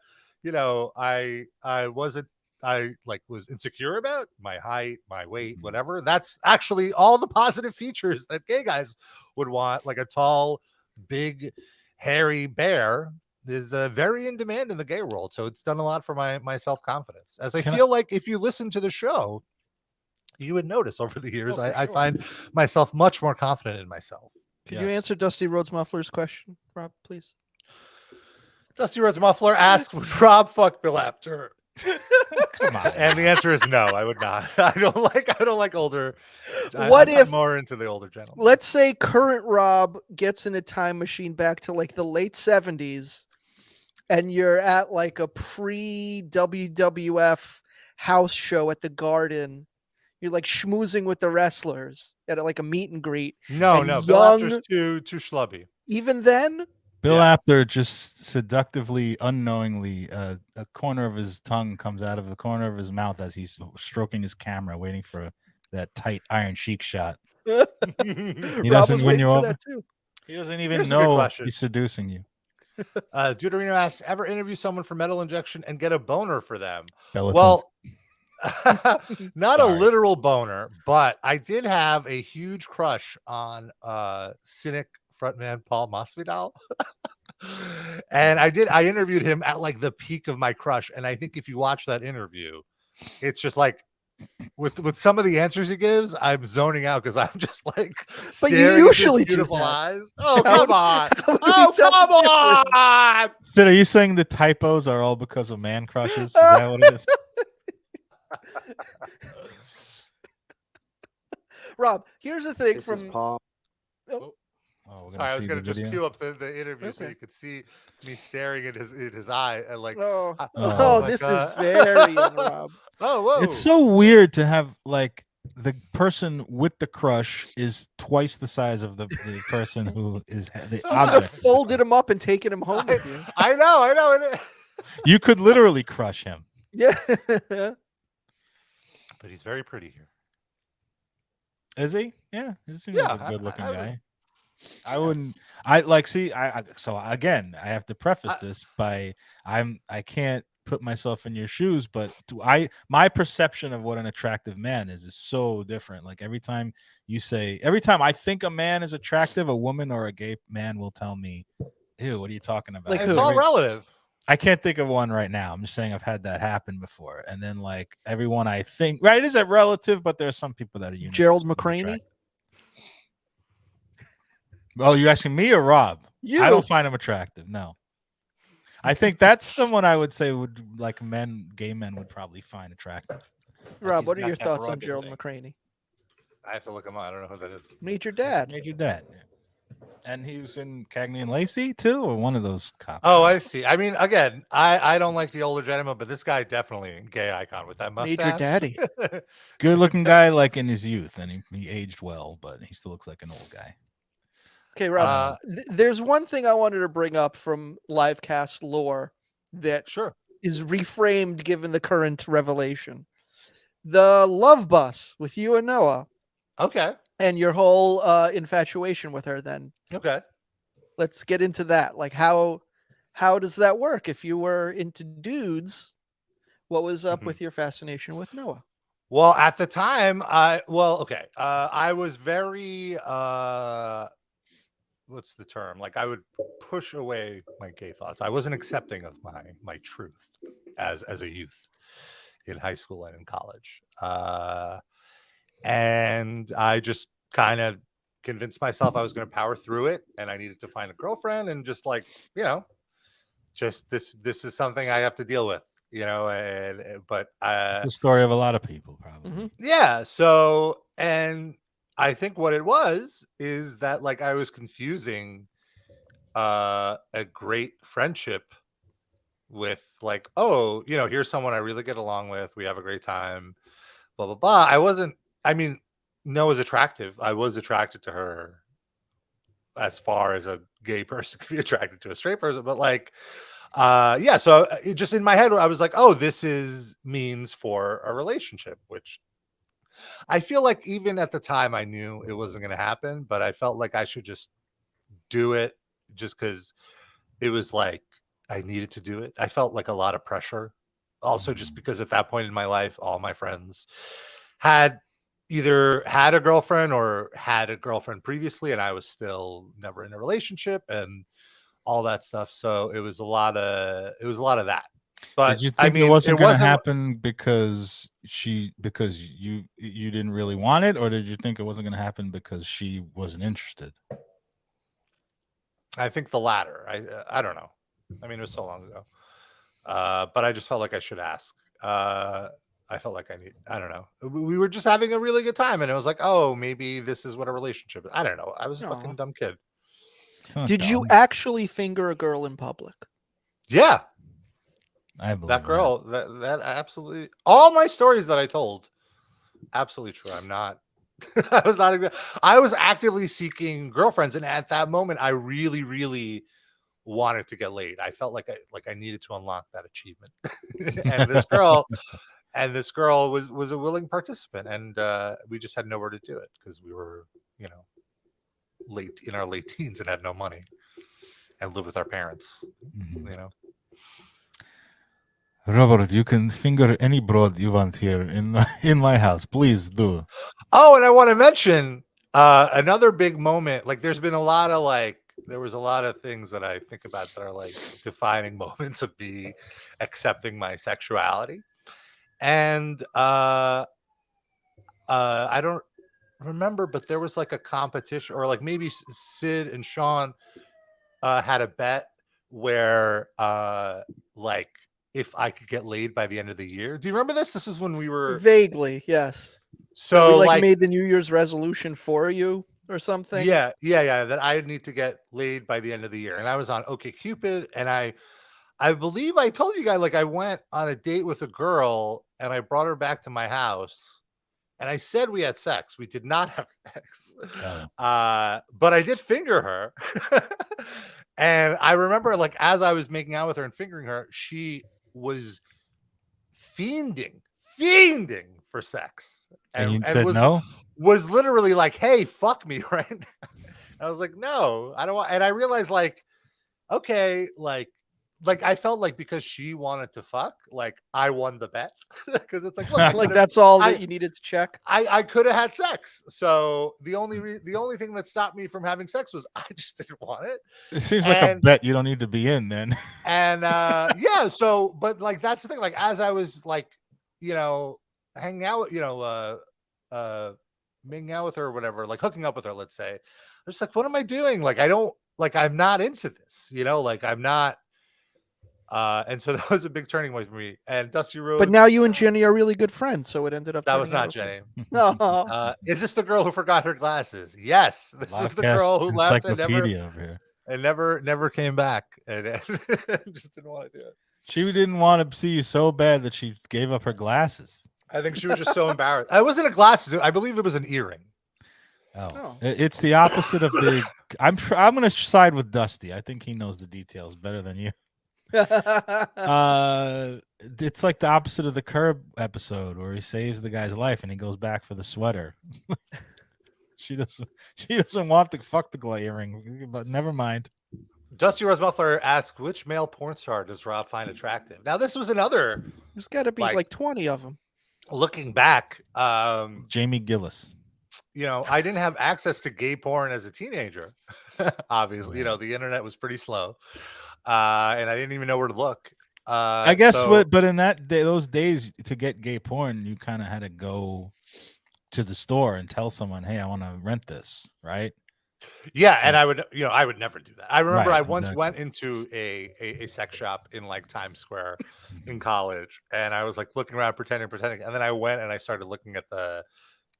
was insecure about, my height, my weight, whatever. That's actually all the positive features that gay guys would want, like a tall, big, hairy bear is very in demand in the gay world. So it's done a lot for my self-confidence, as I feel like if you listen to the show, you would notice over the years, I find myself much more confident in myself. Can you answer Dusty Rhodes Muffler's question, Rob, please? Dusty Rhodes Muffler asked, would Rob fuck Bill Apter? Come on. And the answer is no, I would not. I don't like older. What if I'm more into the older gentlemen? Let's say current Rob gets in a time machine back to like the late 70s, and you're at like a pre-WWF house show at the Garden. You're like schmoozing with the wrestlers at like a meet and greet. No, Bill Apter's too schlubby. Even then, Bill Apter just seductively, unknowingly, a corner of his tongue comes out of the corner of his mouth as he's stroking his camera, waiting for a that tight Iron Sheik shot. He He doesn't win you over. that too. He doesn't even Here's a good know question. he's seducing you. Deuterino asks, ever interview someone for metal injection and get a boner for them? Peloton's- Well, not a Sorry. literal boner, but I did have a huge crush on Cynic frontman Paul Masvidal. And I interviewed him at like the peak of my crush. And I think if you watch that interview, it's just like with some of the answers he gives, I'm zoning out because I'm just like, But you staring at his usually do beautiful that. eyes. Oh, come on. would Oh, you tell come the difference? on. Sid, are you saying the typos are all because of man crushes? Is that what it is? Rob, here's the thing This is from Paul. Oh, we're Sorry, I was see gonna the just video? cue up the interview so Okay. you could see me staring at his eye and like oh, Oh my this God. is very young, Rob. oh whoa. It's so weird to have like the person with the crush is twice the size of the person who is the So You could have object. of the folded crush. him up and taken him home with you. I know. You could literally crush him. Yeah. But he's very pretty here. Is he? Yeah, he seems Yeah, like a good-looking I would- guy. I wouldn't. I like. See, so again, I have to preface this by I can't put myself in your shoes, but my perception of what an attractive man is so different. Like every time I think a man is attractive, a woman or a gay man will tell me, "Ew, what are you talking about?" Like It's who? all relative. I can't think of one right now. I'm just saying I've had that happen before. And then like everyone I think, right, is it relative, but there's some people that are Gerald universally McCraney? attractive. Oh, you asking me or Rob? You. I don't find him attractive. No. I think that's someone I would say would like gay men would probably find attractive. Rob, he's what are got your that thoughts on rugged Gerald thing. McCraney? I have to look him up. I don't know who that is. Major Dad. Major Dad. And he was in Cagney and Lacey too, or one of those cops. Oh, I see. I mean, again, I don't like the older gentleman, but this guy definitely a gay icon with that mustache. Major Daddy. Good looking guy, like in his youth, and he aged well, but he still looks like an old guy. Okay, Rob. There's one thing I wanted to bring up from Livecast lore that Sure. is reframed given the current revelation. The love bus with you and Noah Okay. and your whole infatuation with her then. Okay. Let's get into that. Like how does that work? If you were into dudes, what was up with your fascination with Noah? Well, at the time, I was very what's the term? Like I would push away my gay thoughts. I wasn't accepting of my truth as a youth in high school and in college. And I just kind of convinced myself I was going to power through it and I needed to find a girlfriend and just like, just this is something I have to deal with, but The story of a lot of people, probably. yeah. So, and I think what it was is that like I was confusing a great friendship with like, oh, here's someone I really get along with. We have a great time, blah, blah, blah. Noah's attractive. I was attracted to her as far as a gay person could be attracted to a straight person, but like, so it just in my head, I was like, oh, this is means for a relationship, which I feel like even at the time I knew it wasn't going to happen, but I felt like I should just do it just because it was like I needed to do it. I felt like a lot of pressure. Also, just because at that point in my life, all my friends had either had a girlfriend or had a girlfriend previously, and I was still never in a relationship and all that stuff. So it was a lot of that. But did you think it wasn't going to happen because you didn't really want it, or did you think it wasn't going to happen because she wasn't interested? I think the latter. I don't know. I mean, it was so long ago. But I just felt like I should ask. I felt like I don't know. We were just having a really good time. And it was like, oh, maybe this is what a relationship is. I don't know. I was a fucking dumb kid. Did you actually finger a girl in public? Yeah. I believe That girl, that absolutely, all my stories that I told, absolutely true. I'm not, I was actively seeking girlfriends. And at that moment, I really, really wanted to get laid. I felt like I needed to unlock that achievement. And this girl and this girl was a willing participant, and we just had nowhere to do it because we were, late in our late teens and had no money and lived with our parents. Robert, you can finger any broad you want here in my house. Please do. Oh, and I want to mention another big moment. Like, there's been a lot of there was a lot of things that I think about that are like defining moments of me accepting my sexuality. And I don't remember, but there was like a competition, or like maybe Sid and Sean had a bet where like if I could get laid by the end of the year. Do you remember this? This is when we were vaguely, yes. So we made the New Year's resolution for you or something. Yeah. That I need to get laid by the end of the year. And I was on OkCupid, and I believe I told you guys, like, I went on a date with a girl and I brought her back to my house. And I said we had sex. We did not have sex. But I did finger her. And I remember, like, as I was making out with her and fingering her, she was fiending for sex. And you said no? Was literally like, hey, fuck me right now. I was like, no, I don't want. And I realized, like, okay, like I felt like because she wanted to fuck, like I won the bet. Because it's like, look, like that's all that you needed to check. I could have had sex. So the only thing that stopped me from having sex was I just didn't want it. It seems like a bet you don't need to be in then. And yeah, so but like that's the thing. Like as I was like, hanging out, making out with her or whatever, like hooking up with her, let's say, I was like, what am I doing? Like I'm not into this, like I'm not. And so that was a big turning point for me. And Dusty Rhodes. But now you and Jenny are really good friends, so it ended up. That was not Jenny. No. Is this the girl who forgot her glasses? Yes, this is the girl who left and never came back, and just didn't want to do it. She didn't want to see you so bad that she gave up her glasses. I think she was just so embarrassed. It wasn't a glasses. I believe it was an earring. Oh. It's the opposite of the. I'm going to side with Dusty. I think he knows the details better than you. It's like the opposite of the Curb episode where he saves the guy's life and he goes back for the sweater. She doesn't want to fuck the earring, but never mind. Dusty Rose Muffler asked, which male porn star does Rob find attractive? Now this was another. There's got to be like 20 of them. Looking back, Jamie Gillis. I didn't have access to gay porn as a teenager. Obviously, the internet was pretty slow. And I didn't even know where to look. I guess but in those days to get gay porn, you kind of had to go to the store and tell someone, hey, I want to rent this, right? Yeah, and I would never do that. I remember I once went into a sex shop in like Times Square in college, and I was like looking around, pretending, and then I went and I started looking at the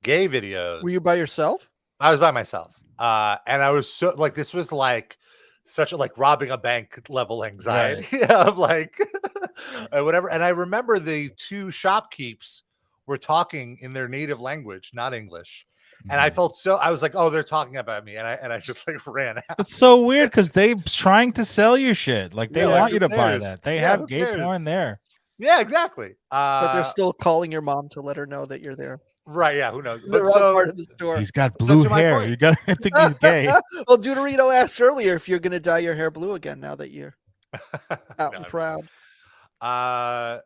gay videos. Were you by yourself? I was by myself, and I was so like this was like such a like robbing a bank level anxiety of like whatever. And I remember the two shopkeepers were talking in their native language, not English. And I felt I was like, oh, they're talking about me. And I just like ran out. It's so weird because they're trying to sell you shit. Like they want you to buy that. They have gay porn there. Yeah, exactly. But they're still calling your mom to let her know that you're there. Right, yeah, who knows? They're all part of the store. He's got blue hair. I think he's gay. Well, Deuterino asked earlier if you're going to dye your hair blue again now that you're out and proud. So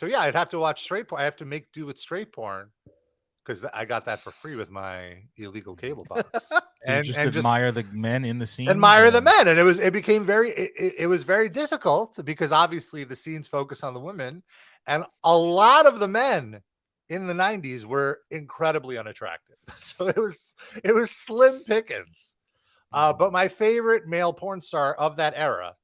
yeah, I'd have to watch straight porn. I have to make do with straight porn because I got that for free with my illegal cable box. and just admire the men in the scene. Admire the men, and it became very. It was very difficult because obviously the scenes focus on the women, and a lot of the men in the 90s were incredibly unattractive. So it was slim pickings. But my favorite male porn star of that era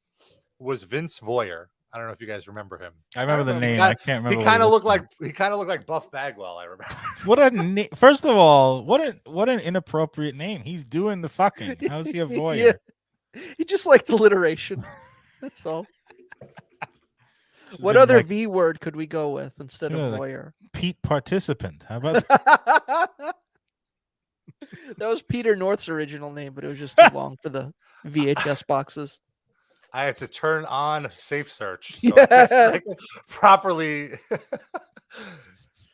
was Vince Voyer. I don't know if you guys remember him. I remember the name. I can't remember. He kind of looked like Buff Bagwell. I remember. What a first of all, what an inappropriate name. He's doing the fucking. How's he a voyeur? Yeah. He just liked alliteration. That's all. What other V word could we go with instead of voyeur? Pete Participant. How about that? That was Peter North's original name, but it was just too long for the VHS boxes. I have to turn on safe search so I can properly.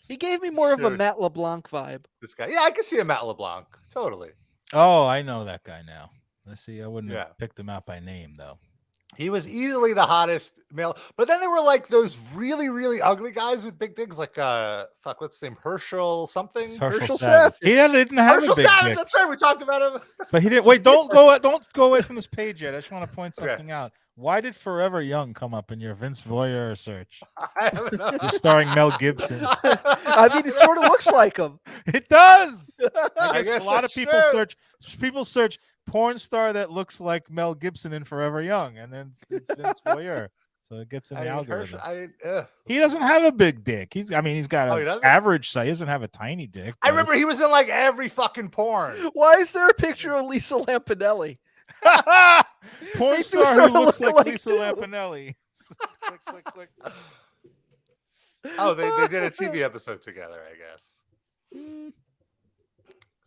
He gave me more of a Dude. Matt LeBlanc vibe. This guy, yeah, I could see a Matt LeBlanc, totally. Oh, I know that guy now. Let's see. I wouldn't Yeah. have picked him out by name though. He was easily the hottest male, but then there were like those really, really ugly guys with big dicks, like fuck, what's his name, Herschel something. It's Herschel Savage. Savage. He didn't have Herschel a big Savage. dick, That's right. We talked about him. but he didn't. Wait, don't go away from this page yet. I just want to point Okay. something out. Why did Forever Young come up in your Vince Voyeur search? I don't know. It's starring Mel Gibson. I mean, it sort of looks like him. It does. I guess guess a lot of that's people true. search porn star that looks like Mel Gibson in Forever Young, and then it's Vince Voyeur. So it gets in the algorithm. He doesn't have a big dick. He's got he an doesn't? average size. He doesn't have a tiny dick. I remember he was in like every fucking porn. Why is there a picture of Lisa Lampanelli? Porn They do star who sorta looks look like alike, Lisa too. Lampanelli. Click, click, click. Oh, they did a TV episode together, I guess.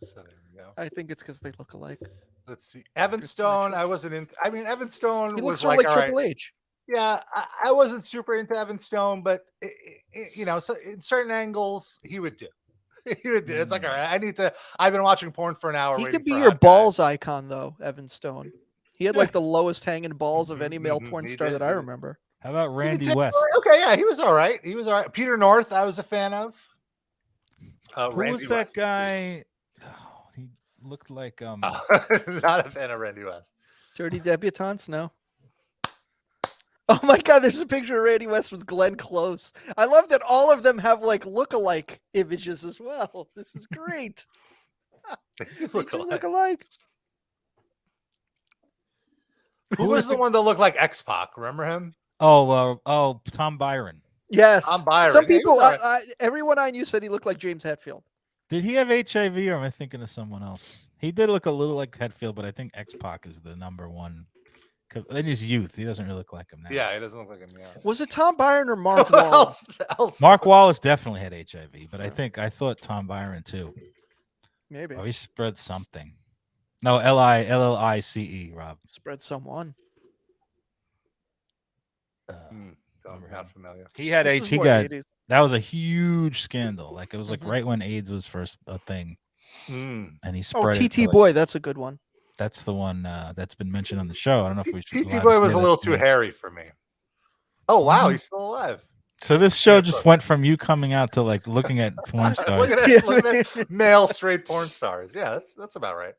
So there we go. I think it's because they look alike. Let's see. Evan It's Stone, natural. I wasn't in. I mean, Evan Stone He was looks sort of like all right. Triple H. Yeah, I wasn't super into Evan Stone, but you know, so in certain angles, he would do. He would do. It's like, all right, I've been watching porn for an hour. He waiting could be for a your hot guy. balls icon, though, Evan Stone. He had like the lowest hanging balls of any male porn he star did, that I he did. remember. How about He would Randy say, West? Okay, yeah, he was all right. He was all right. Peter North, I was a fan of. Who Randy was that West. guy? Oh, he looked like Not a fan of Randy West. Dirty debutantes, no. Oh my God, there's a picture of Randy West with Glenn Close. I love that all of them have like look-alike images as well. This is great. They do They look do alike. look alike. Who was the one that looked like X-Pac? Remember him? Tom Byron. Yes. Tom Byron. Some Yeah, he people, was all everyone I knew said he looked like James Hetfield. Did he have HIV or am I thinking of someone else? He did look a little like Hetfield, but I think X-Pac is the number one. In his youth, he doesn't really look like him now. Yeah, he doesn't look like him. Yeah. Was it Tom Byron or Mark What Wahlberg? else? Mark Wallace definitely had HIV, but I thought Tom Byron too. Maybe. Oh, he spread something. No, LLICE, Rob. Spread someone. Not familiar. He had This AIDS. is He more got 80s. that was a huge scandal. Like it was like Mhm. right when AIDS was first a thing, and he Oh, spread it. TT Boy, that's a good one. That's the one that's been mentioned on the show. I don't know if we should. TT Boy was a little too hairy for me. Oh wow, Mhm. he's still alive. So this show just went from you coming out to like looking at porn stars. Looking at male straight porn stars. Yeah, that's about right.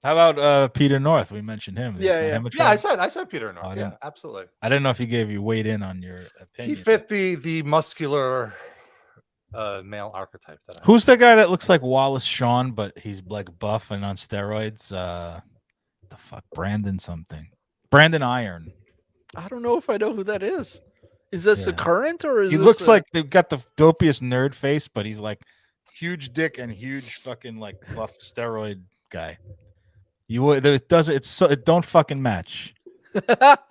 How about Peter North? We mentioned him. Yeah. Yeah, I said Peter North. Oh, I yeah, didn't- absolutely. I didn't know if he gave you weighed in on your opinion. He fit the muscular male archetype that I Who's the guy that looks like Wallace Shawn, but he's like buff and on steroids? The fuck, Brandon something. Brandon Iron. I don't know if I know who that is. Is this a Yeah. current or is He this looks a- like they've got the dopiest nerd face, but he's like huge dick and huge fucking like buff steroid guy. You would it does it's so it don't fucking match.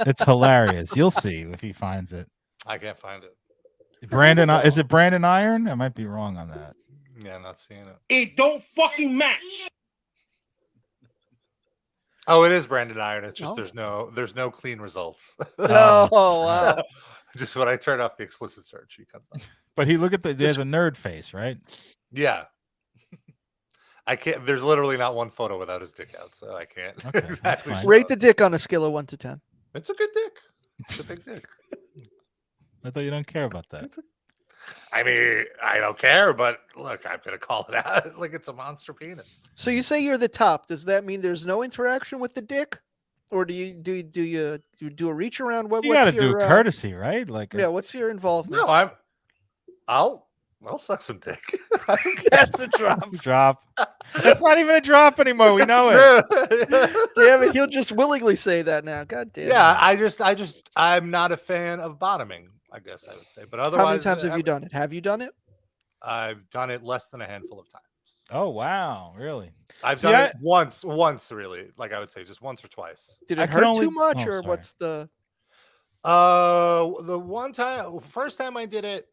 It's hilarious. You'll see if he finds it. I can't find it. Brandon, is it Brandon Iron? I might be wrong on that. Yeah, I'm not seeing it. It don't fucking match. Oh, it is Brandon Iron. It's just Oh. there's no clean results. Oh, wow. Just when I turn off the explicit search, he comes up. But he there's a nerd face, right? Yeah. I can't. There's literally not one photo without his dick out, so I can't. Okay, that's exactly fine. show Rate it. the dick on a scale of 1 to 10. It's a good dick. It's a big dick. I thought you don't care about that. I mean, I don't care, but look, I'm gonna call it out. Like it's a monster penis. So you say you're the top. Does that mean there's no interaction with the dick? Or do you do a reach around? You got to do courtesy, right? Like, yeah, what's your involvement? No, I'll suck some dick. that's a drop. That's not even a drop anymore. We know it. Damn it, he'll just willingly say that now. God damn. Yeah, I'm not a fan of bottoming, I guess I would say. But otherwise, How many times have you done it? Have you done it? I've done it less than a handful of times. Oh wow, really? I've done it once really. Like I would say, just once or twice. Did it hurt too much, or sorry. what's the? The first time I did it,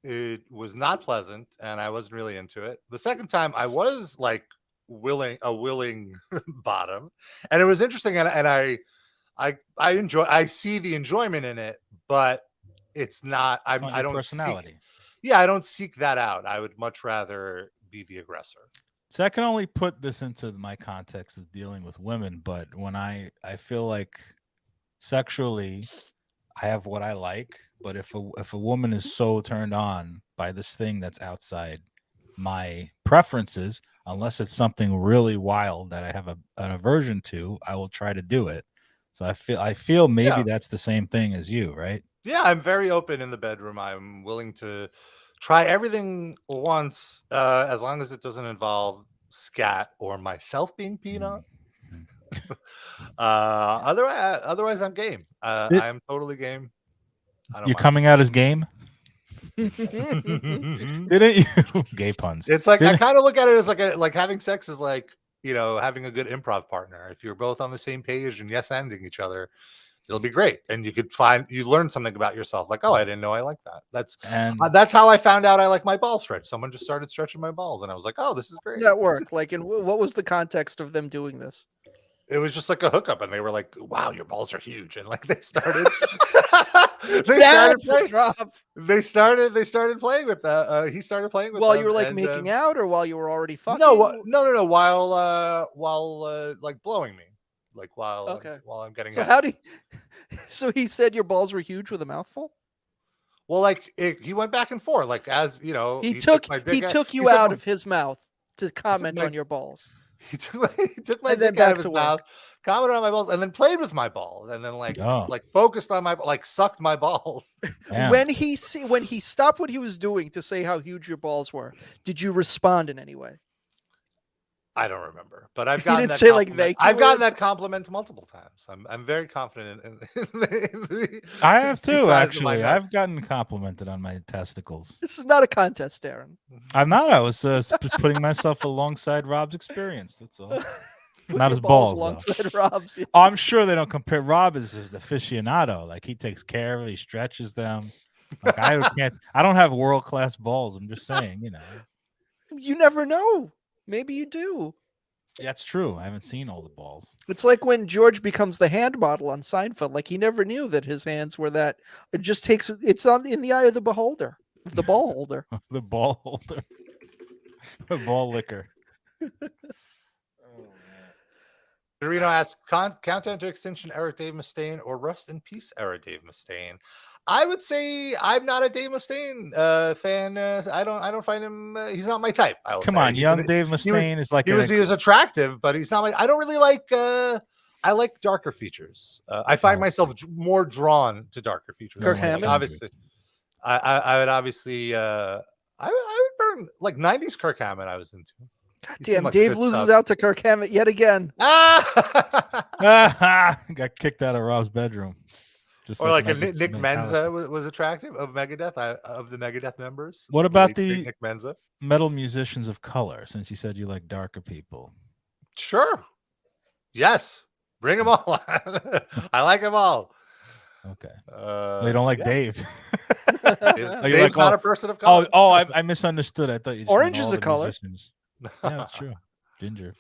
it was not pleasant, and I wasn't really into it. The second time, I was like willing bottom, and it was interesting, and I enjoy. I see the enjoyment in it, but it's not. It's not I your don't personality. I don't seek that out. I would much rather be the aggressor. So I can only put this into my context of dealing with women, but when I feel like sexually I have what I like, but if a woman is so turned on by this thing that's outside my preferences, unless it's something really wild that I have an aversion to, I will try to do it. So I feel maybe that's the same thing as you, right? Yeah, I'm very open in the bedroom. I'm willing to try everything once, as long as it doesn't involve scat or myself being peed on. Otherwise, I'm game. I am totally game. I don't You're mind. coming out as game? Didn't you? Gay puns. It's like I kind of look at it as like having sex is like, having a good improv partner. If you're both on the same page and yes-anding each other, it'll be great. And you learn something about yourself. Like, oh, I didn't know I like that. That's how I found out I like my ball stretch. Someone just started stretching my balls, and I was like, oh, this is great. That worked. Like, and what was the context of them doing this? It was just like a hookup, and they were like, wow, your balls are huge. And like they started They started playing with that. He started playing with while them, you were like making out, or while you were already fucking. No. While like blowing me, like while I'm getting. So so he said your balls were huge with a mouthful. Well, like he went back and forth, like as you know, he took you out of his mouth to comment on your balls. He took my dick out of his mouth, commented on my balls, and then played with my balls, and then like focused on sucked my balls. Damn. When he stopped what he was doing to say how huge your balls were, did you respond in any way? I don't remember, but I've gotten that. I've gotten that compliment multiple times. I'm very confident in I have too, actually. I've gotten complimented on my testicles. This is not a contest, Darren. I'm not. I was putting myself alongside Rob's experience. That's all. Not his balls alongside Rob's. Yeah. I'm sure they don't compare. Rob is the aficionado. Like he takes care of it. He stretches them. Like I don't have world-class balls. I'm just saying, You never know. Maybe you do. That's true. I haven't seen all the balls. It's like when George becomes the hand model on Seinfeld. Like he never knew that his hands were that. It just takes. It's in the eye of the beholder, the ball holder. The ball holder. The ball licker. Dorino asks, countdown to extinction, Eric Dave Mustaine, or rest in peace, Eric Dave Mustaine. I would say I'm not a Dave Mustaine fan. I don't find him. He's not my type. Come on, young Dave Mustaine is like he was attractive, but he's not my. I don't really like. I like darker features. I find myself more drawn to darker features. Kirk Hammett, obviously. I would obviously. I would burn like '90s Kirk Hammett. I was into. Damn, like Dave loses out to Kirk Hammett yet again. Got kicked out of Rob's bedroom. Just or like Nick Menza was attractive of Megadeth, of the Megadeth members. What about the Nick Menza metal musicians of color? Since you said you like darker people, sure, yes, bring them all. I like them all. Okay, you don't like Dave. Dave's not a person of color. I misunderstood. I thought you orange is a color. Musicians. Yeah, that's true. Ginger.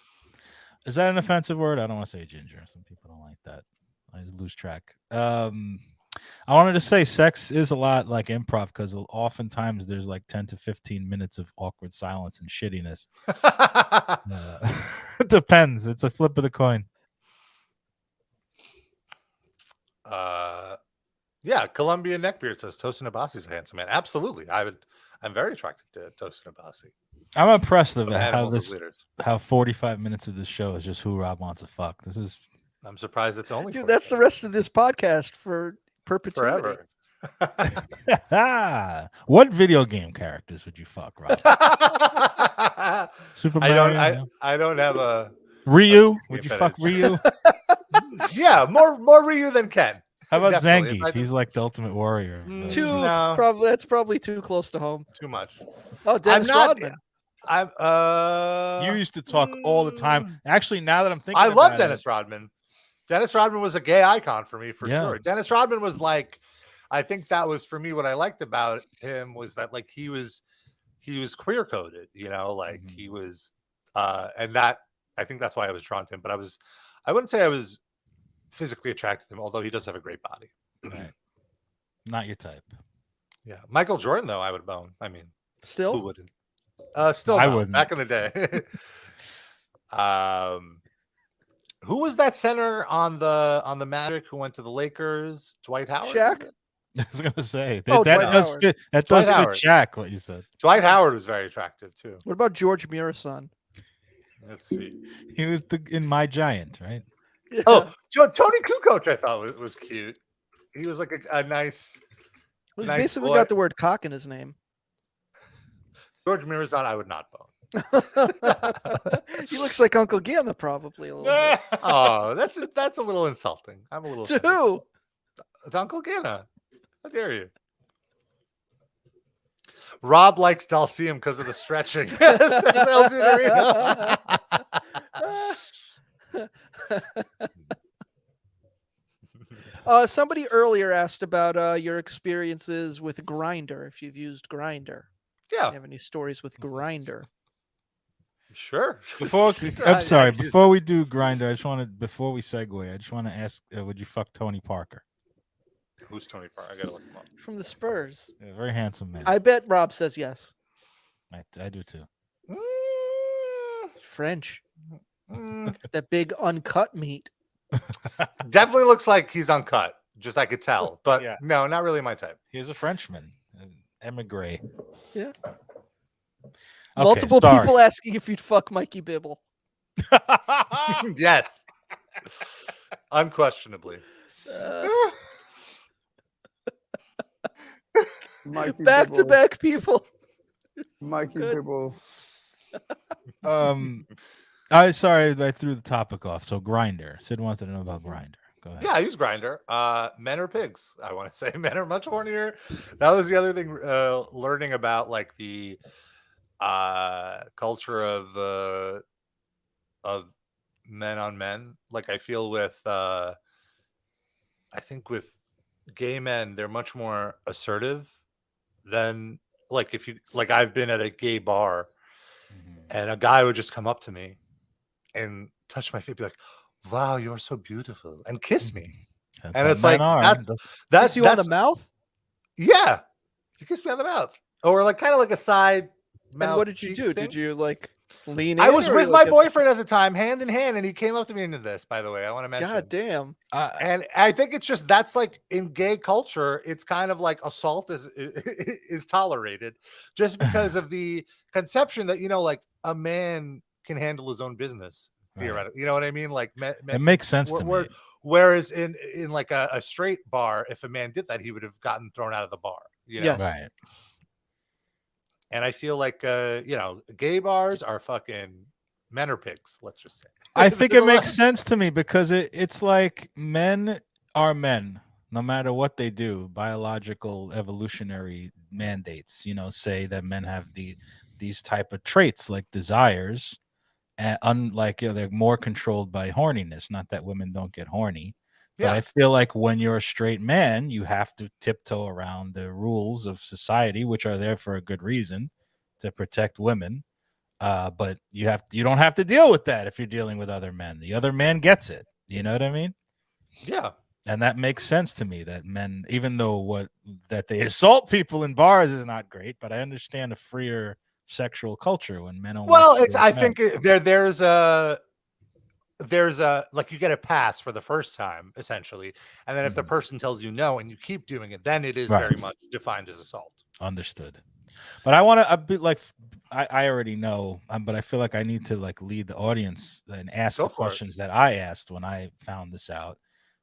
Is that an offensive word? I don't want to say ginger. Some people don't like that. I lose track. I wanted to say sex is a lot like improv because oftentimes there's like 10 to 15 minutes of awkward silence and shittiness. It depends. It's a flip of the coin. Yeah, Columbia Neckbeard says Tosin Abasi's a handsome man. Absolutely. I'm very attracted to Tosin Abasi. I'm impressed with how 45 minutes of this show is just who Rob wants to fuck. I'm surprised it's only. Dude, that's the rest of this podcast for perpetuity. Forever. What video game characters would you fuck, Rob? Super Mario. I don't have a Ryu. Would you fuck Ryu? Yeah, more Ryu than Ken. How about Zangief? He's like the ultimate warrior. That's probably too close to home. Too much. Oh, Dennis Rodman. You used to talk all the time. Actually, now that I'm thinking, I love Dennis Rodman. Dennis Rodman was a gay icon for me, for sure. Dennis Rodman was like, I think that was for me what I liked about him was that like he was queer coded, like he was And that I think that's why I was drawn to him. But I wouldn't say I was physically attracted to him, although he does have a great body. Right. Not your type. Yeah, Michael Jordan though I would bone. I mean, who Still, wouldn't? Still, I no. wouldn't. Back in the day. Who was that center on the Magic who went to the Lakers? Dwight Howard. Shaq. I was gonna say Oh, that Dwight does Howard. fit. That Dwight does fit Howard. Shaq. What you said. Dwight Howard was very attractive too. What about George Mirasan? Let's see. He was in My Giant, right? Yeah. Oh, Tony Kukoc, I thought was cute. He was like a nice. Well, he's nice basically boy. got the word cock in his name. George Mirazon, I would not bone. He looks like Uncle Gana, probably a little bit. Oh, that's a little insulting. I'm a little To who? To Uncle Gana. How dare you? Rob likes Dalcium because of the stretching. Says El Juniorino. Somebody earlier asked about your experiences with Grindr. If you've used Grindr, Yeah, you have any stories with Grindr? sure. I'm sorry. Yeah, Before we do Grinder, before we segue, I just want to ask: would you fuck Tony Parker? Who's Tony Parker? I gotta look him up. From the Spurs. Yeah, very handsome man. I bet Rob says yes. I do too. French. Mm, That big uncut meat. definitely looks like he's uncut. Just I could tell, but Yeah. no, not really my type. He's a Frenchman, an emigre. Yeah. Okay, Multiple sorry. people asking if you'd fuck Mikey Bibble. Yes, unquestionably. Mikey Back to Bibble. back people. Mikey Good. Bibble. I sorry I threw the topic off. So Grinder. Sid wanted to know about Grinder. Go ahead. Yeah, I use Grinder. Men are pigs. I want to say men are much hornier. That was the other thing. Learning about like the culture of men on men. Like I feel with I think with gay men, they're much more assertive than like if you like I've been at a gay bar and a guy would just come up to me and touch my feet, be like, "Wow, you're so beautiful," and kiss me. That's And how it's like men are. that's Kiss you on the mouth? Yeah, you kiss me on the mouth, or like kind of like a side. And mouth what did you cheek do? thing. Did you like lean in? I was or with you, my like, boyfriend at the time, hand in hand, and he came up to me into this. By the way, I want to mention. God damn. And I think it's just that's like in gay culture, it's kind of like assault is tolerated just because of the conception that like a man can handle his own business. Theoretically, you know what I mean? Like It makes sense to me. Whereas in like a straight bar, if a man did that, he would have gotten thrown out of the bar. Yes. Right. And I feel like gay bars are fucking men are pigs. Let's just say. I think it makes sense to me because it's like men are men, no matter what they do. Biological evolutionary mandates, say that men have these type of traits like desires, and unlike they're more controlled by horniness. Not that women don't get horny, but I feel like when you're a straight man, you have to tiptoe around the rules of society, which are there for a good reason, to protect women. But you don't have to deal with that if you're dealing with other men. The other man gets it. You know what I mean? Yeah. And that makes sense to me that men, even though that they assault people in bars is not great, but I understand a freer sexual culture when men only. Well, I think there's a like you get a pass for the first time essentially, and then if the person tells you no and you keep doing it, then it is very much defined as assault. Understood. But I want to be like I already know, but I feel like I need to like lead the audience and ask the questions that I asked when I found this out,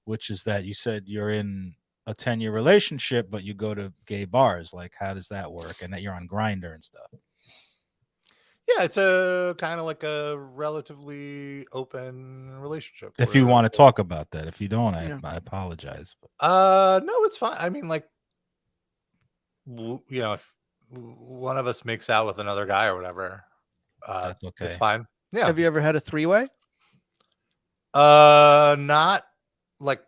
which is that you said you're in a 10-year relationship, but you go to gay bars. Like, how does that work? And that you're on Grindr and stuff. Yeah, it's a kind of like a relatively open relationship. If you want to talk about that, if you don't, I apologize. No, it's fine. I mean, like, if one of us makes out with another guy or whatever, that's okay. It's fine. Yeah. Have you ever had a three-way? Not like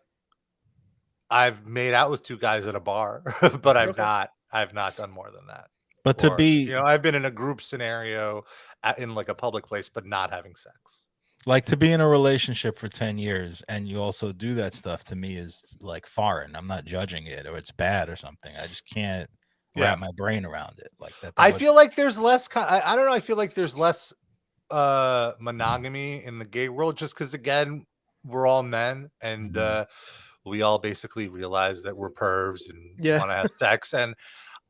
I've made out with two guys at a bar, but I've not done more than that. But to be I've been in a group scenario in like a public place, but not having sex. like to be in a relationship for 10 years and you also do that stuff to me is like foreign. I'm not judging it or it's bad or something. I just can't wrap my brain around it like that. I feel like there's less. I don't know. I feel like there's less monogamy in the gay world, just because again, we're all men and we all basically realize that we're pervs and want to have sex. And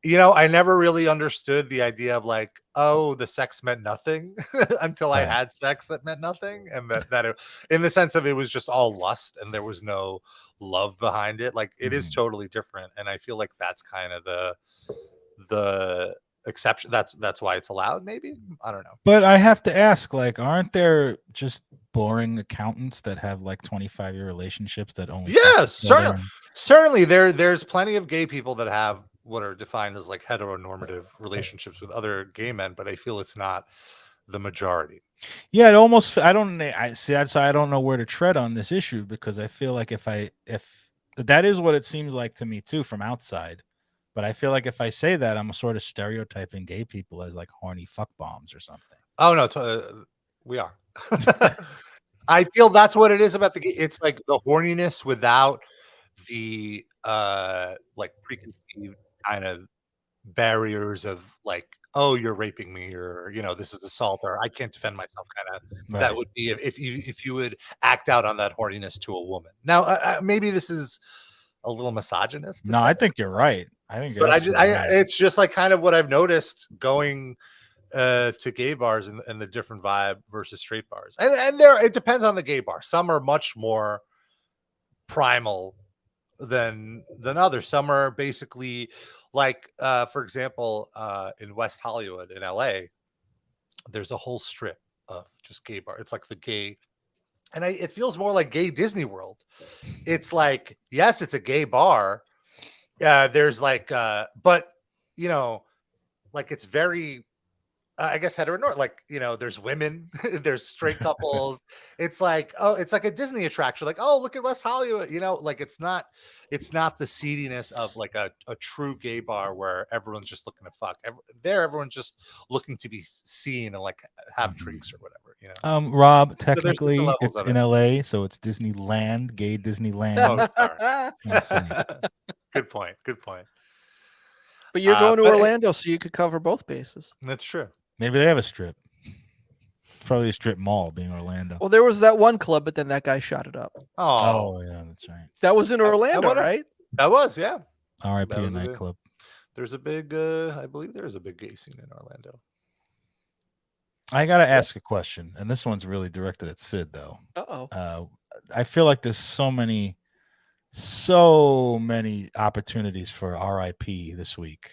I never really understood the idea of like, oh, the sex meant nothing until I had sex that meant nothing, and that it, in the sense of it was just all lust and there was no love behind it. Like it is totally different, and I feel like that's kind of the exception. That's why it's allowed. Maybe I don't know. But I have to ask, like, aren't there just boring accountants that have like 25-year relationships that only? Yes, certainly. There's plenty of gay people that have what are defined as like heteronormative relationships with other gay men, but I feel it's not the majority. Yeah, it almost. I see. That's why I don't know where to tread on this issue, because I feel like if that is what it seems like to me too from outside. But I feel like if I say that, I'm sort of stereotyping gay people as like horny fuck bombs or something. Oh no, we are. I feel that's what it is about the. It's like the horniness without the like preconceived kind of barriers of like, oh, you're raping me, or this is assault, or I can't defend myself. Kind of that would be if you would act out on that horniness to a woman. Now, maybe this is a little misogynist. No, I think you're right. I think, but it's just like kind of what I've noticed going to gay bars and the different vibe versus straight bars, and there it depends on the gay bar. Some are much more primal than others. Some are basically like, for example, in West Hollywood in LA, there's a whole strip of just gay bar. It's like the gay. And it feels more like gay Disney World. It's like, yes, it's a gay bar. There's like, but like it's very, I guess heteronormative. Like there's women, there's straight couples. It's like, oh, it's like a Disney attraction. Like, oh, look at West Hollywood. Like it's not the seediness of like a true gay bar where everyone's just looking to fuck. Everyone's just looking to be seen and like have drinks or whatever. Rob, technically it's in LA, so it's Disneyland, gay Disneyland. Good point. But you're going to Orlando, so you could cover both bases. That's true. Maybe they have a strip. It's probably a strip mall, being Orlando. Well, there was that one club, but then that guy shot it up. Oh yeah, that's right. That was in Orlando, right? That was, yeah. R.I.P. a nightclub. There's a big, I believe there is a big gay scene in Orlando. I gotta ask a question, and this one's really directed at Sid, though. I feel like there's so many opportunities for R.I.P. this week.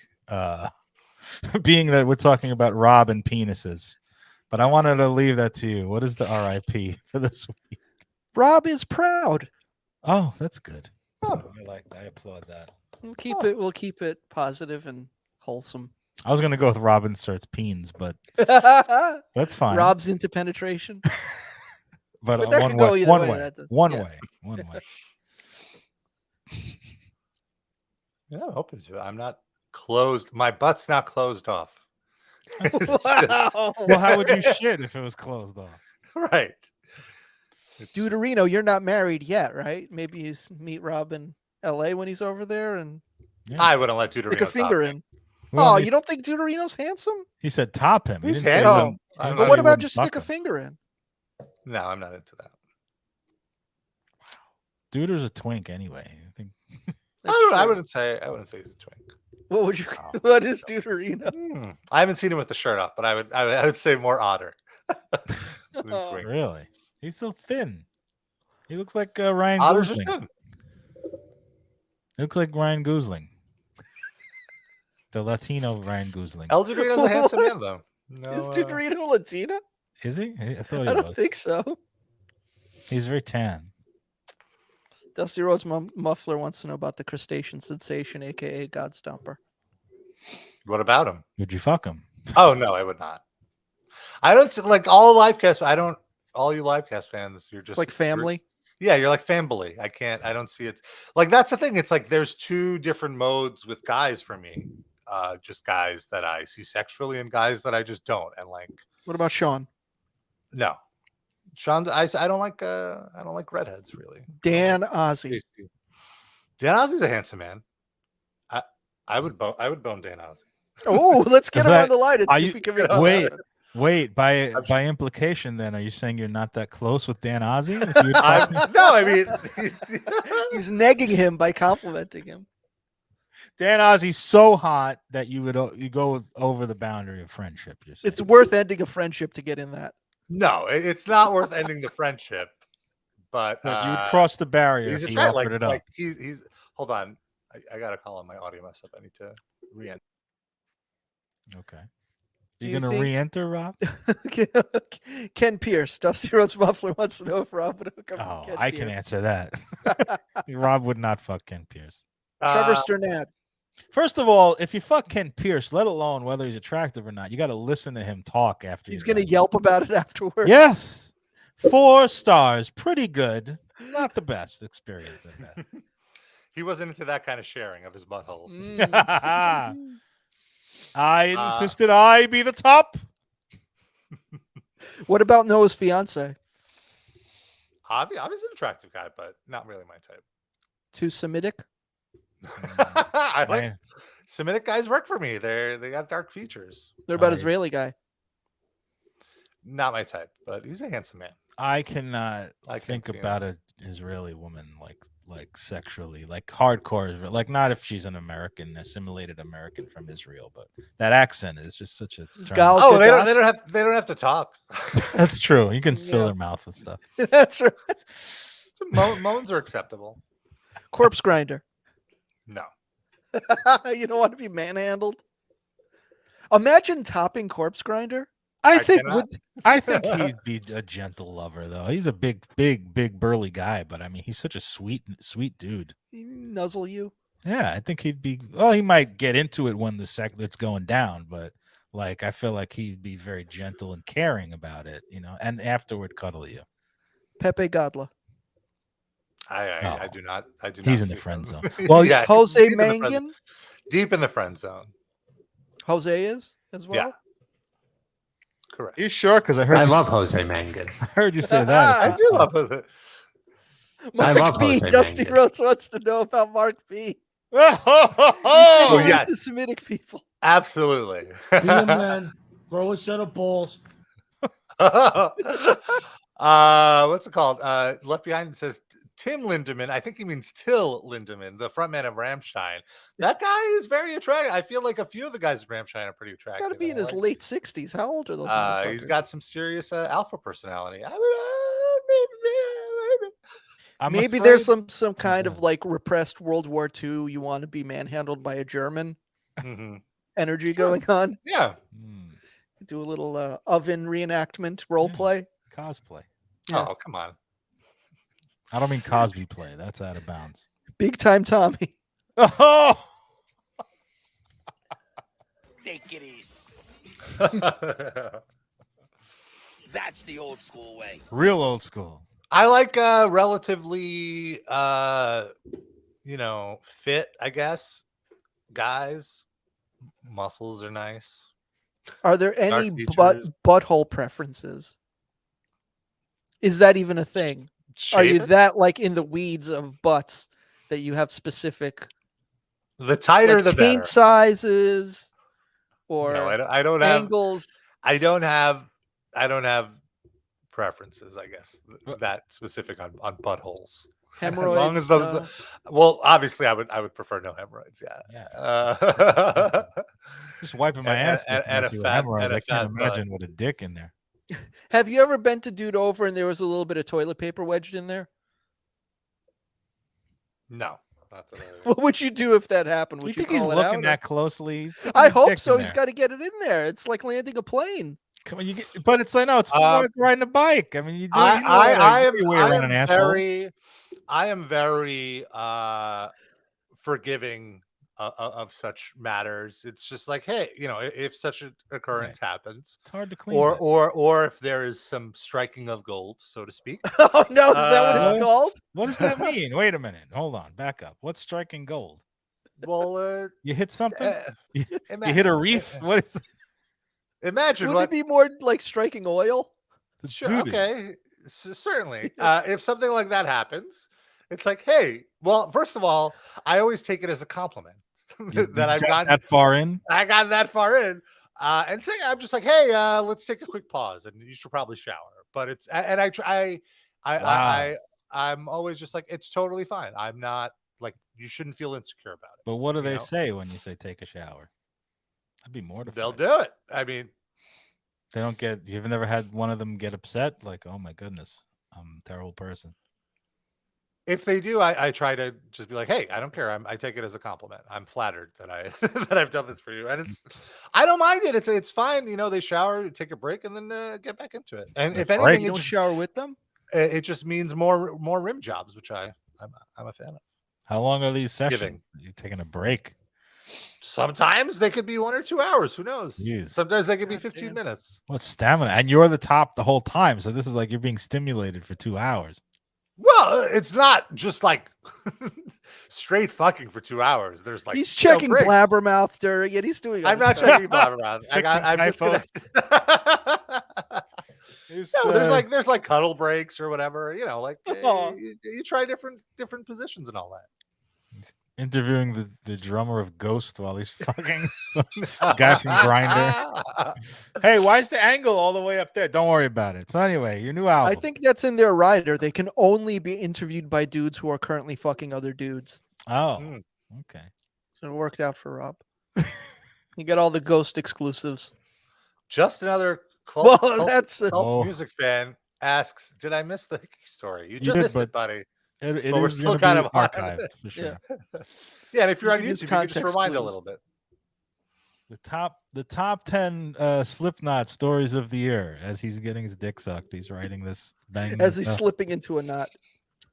Being that we're talking about Rob and penises, but I wanted to leave that to you. What is the R.I.P. for this week? Rob is proud. Oh, that's good. I applaud that. We'll keep it positive and wholesome. I was gonna go with Rob inserts peens, but that's fine. Rob's into penetration. but that one could go way. either One way. way. One way. One way. Yeah, I'm open to it. I'm not closed. My butt's not closed off. Wow. Well, how would you shit if it was closed off? Right. Deuterino, you're not married yet, right? Maybe you meet Rob in LA when he's over there, and I wouldn't let Deuterino stick a finger in. Well, You don't think Deuterino's handsome? He said top him. He's handsome. But what about just stick a finger in? No, I'm not into that. Deuter's a twink anyway. I think. I wouldn't say he's a twink. What would you? What is Deuterino? I haven't seen him with the shirt off, but I would say more otter. Twink. Really? He's so thin. He looks like Ryan Otters are Gosling. thin. He looks like Ryan Gosling. The Latino Ryan Gosling. El Dorito's a handsome man, though. No, Is Deuterino Latina? Is he? I thought he I was. don't think so. He's very tan. Dusty Rhodes Muffler wants to know about the crustacean sensation, aka God Stomper. What about him? Would you fuck him? Oh no, I would not. I don't like all Livecast. All you Livecast fans, you're just It's like family. You're like family. I don't see it. Like that's the thing. It's like there's two different modes with guys for me. just guys that I see sexually and guys that I just don't. And like, What about Sean? no, Sean, I don't like redheads really. Dan Ozzie. Dan Ozzie's a handsome man. I would bone Dan Ozzie. Oh, let's get him on the line. Are you, wait. By implication, then, are you saying you're not that close with Dan Ozzie? No, I mean he's negging him by complimenting him. Dan Ozzie's so hot that you go over the boundary of friendship. It's worth ending a friendship to get in that. No, it's not worth ending the friendship. But you would cross the barrier he's if he offered it up. Like he's hold on. I got to call on my audio mess up. I need to re-enter. Okay. You're going to re-enter, Rob? Ken Pierce, Dusty Rhodes Muffler wants to know if Rob would hook up with Ken I Pierce. can answer that. Rob would not fuck Ken Pierce. Trevor Sternad. First of all, if you fuck Ken Pierce, let alone whether he's attractive or not, you got to listen to him talk after. He's going to yelp about it afterwards. Yes. 4 stars. Pretty good. Not the best experience at that. He wasn't into that kind of sharing of his butthole. I insisted I be the top. What about Noah's fiance? Obviously an attractive guy, but not really my type. Too Semitic? I like Semitic guys work for me. They got dark features. They're about Israeli guy. Not my type, but he's a handsome man. I cannot think about an Israeli woman like sexually, like hardcore, like not if she's an American, assimilated American from Israel, but that accent is just such a turn. Oh, they don't have to talk. That's true. You can fill their mouth with stuff. That's right. Moans are acceptable. Corpse grinder. No. You don't want to be manhandled. Imagine topping Corpse Grinder. I think he'd be a gentle lover, though. He's a big burly guy, but I mean, he's such a sweet dude. He nuzzle you. Yeah, I think he'd be. Well, he might get into it when it's going down, but like I feel like he'd be very gentle and caring about it, and afterward cuddle you. Pepe Godla. I do not. He's in the friend zone. Well, yeah, Jose Mangin. Deep in the friend zone. Jose is as well. Yeah. Correct. You sure? Because I love Jose Mangin. I heard you say that. I do love it. Mark I love B. Jose Dusty Mangin. Rhodes wants to know about Mark B. Oh, yes. The Semitic people. Absolutely. Be a man. Grow a set of balls. What's it called? Left Behind says Tim Lindemann. I think he means Till Lindemann, the frontman of Rammstein. That guy is very attractive. I feel like a few of the guys in Rammstein are pretty attractive. Got to be in his late 60s. How old are those motherfuckers? He's got some serious alpha personality. Maybe there's some kind of like repressed World War II. You want to be manhandled by a German energy going on. Yeah. Do a little oven reenactment role play. Cosplay. Yeah. Oh, come on. I don't mean Cosby play. That's out of bounds. Big time Tommy. Oh! Take it easy. That's the old school way. Real old school. I like relatively fit, I guess. Guys. Muscles are nice. Are there any butthole preferences? Is that even a thing? Are you that like in the weeds of butts that you have specific? The tighter, the taint better. Sizes, or no, I don't angles. I don't have preferences. I guess that specific on buttholes. Hemorrhoids. As long as well, obviously, I would prefer no hemorrhoids. Yeah. Just wiping my ass and a fat. I can't imagine with a dick in there. Have you ever bent a dude over and there was a little bit of toilet paper wedged in there? No. What would you do if that happened? Would you think he's looking that closely? I hope so. He's got to get it in there. It's like landing a plane. Come on, but it's like no, it's like riding a bike. I mean, you do. I am very forgiving of such matters. It's just like, hey, if such an occurrence happens, it's hard to clean. Or if there is some striking of gold, so to speak. Oh no, is that what it's called? What does that mean? Wait a minute, hold on, back up. What's striking gold? Well, You hit something? You ima- hit a reef? What is imagine Would what. it be more like striking oil? Sure, dude? okay, certainly. If something like that happens, it's like, hey, well, first of all, I always take it as a compliment You that I've got gotten that far in? I got that far in. And say I'm just like, hey, let's take a quick pause, and you should probably shower. But it's and I try, Wow. I'm always just like, it's totally fine. I'm not like you shouldn't feel insecure about it. But what do you they know? say when you say take a shower? I'd be mortified. They'll do it. I mean, They don't get. You've never had one of them get upset, like, "Oh my goodness, I'm a terrible person." if they do, I try to just be like, hey, I don't care. I take it as a compliment. I'm flattered that I that I've done this for you, and I don't mind it. It's fine. You know, they shower, take a break, and then get back into it. And if That's anything, You don't shower with them? it just means more rim jobs, which I'm a fan of. How long are these sessions? Giving. You're taking a break. Sometimes they could be 1 or 2 hours. Who knows? Jeez. Sometimes they could be 15 damn. minutes. What stamina? And you're the top the whole time, so this is like you're being stimulated for 2 hours. Well, it's not just like straight fucking for 2 hours. There's like He's checking breaks. blabbermouth during it. He's doing. I'm other not stuff. checking blabbermouth. Fixing I'm just gonna... It's, No, there's like cuddle breaks or whatever. You know, like Oh. you try different positions and all that. interviewing the drummer of Ghost while he's fucking guy from Grindr. Hey, why is the angle all the way up there? Don't worry about it. So anyway, your new album. I think that's in their rider. They can only be interviewed by dudes who are currently fucking other dudes. Oh, Mm. okay. So it worked out for Rob. You got all the Ghost exclusives. Just another Well, cult that's Oh. music fan asks, "Did I miss the Hickey story? You You just did, missed but it, buddy." It But we're is still gonna kind be of on archived it. for sure. Yeah, and if you're You on can use YouTube, you can just context rewind a clues. little bit. The top 10 Slipknot stories of the year. As he's getting his dick sucked, he's writing this bang. as he's slipping into a knot.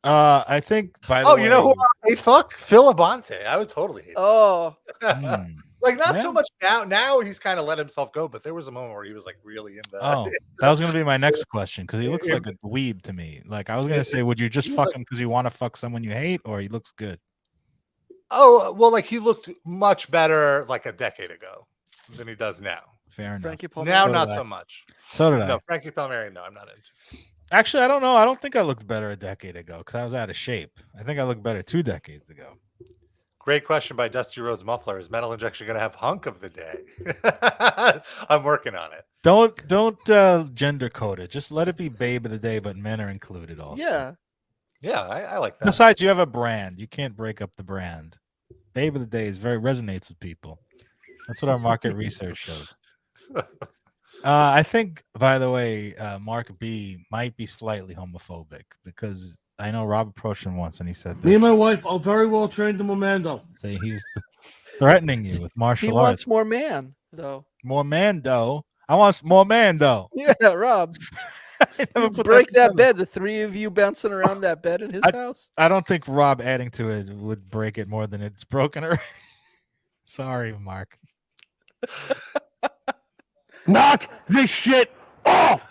I think by the Oh, way, you know who I hate? Fuck Phil Abante. I would totally hate. Oh, hmm. Like not Yeah. so much now. Now he's kind of let himself go, but there was a moment where he was like really into. Oh, that was gonna be my next question because he looks Yeah. like a dweeb to me. Like I was gonna say, would you just He's fuck like- him because you want to fuck someone you hate, or he looks good? Oh well, like he looked much better like a decade ago than he does now. Fair enough. Frankie Now, Palmieri. not did I. so much. So did I. No, Frankie Palmieri. No, I'm not into. Actually, I don't know. I don't think I looked better a decade ago because I was out of shape. I think I looked better 2 decades ago. Great question by Dusty Rhodes Muffler. Is Metal Injection going to have hunk of the day? I'm working on it. Don't gender code it. Just let it be babe of the day, but men are included also. Yeah. Yeah, I like that. Besides, you have a brand. You can't break up the brand. Babe of the day is very resonates with people. That's what our market research shows. I think, by the way, Mark B might be slightly homophobic because I know Rob approached him once and he said Me and this. my wife are very well trained in Momando. Say he was threatening you with martial He arts. wants more man, though. More Mando. I want more Mando. Yeah, Rob. I never You put break that together. bed. The 3 of you bouncing around that bed in his house. I don't think Rob adding to it would break it more than it's broken already. Sorry, Mark. Knock this shit off.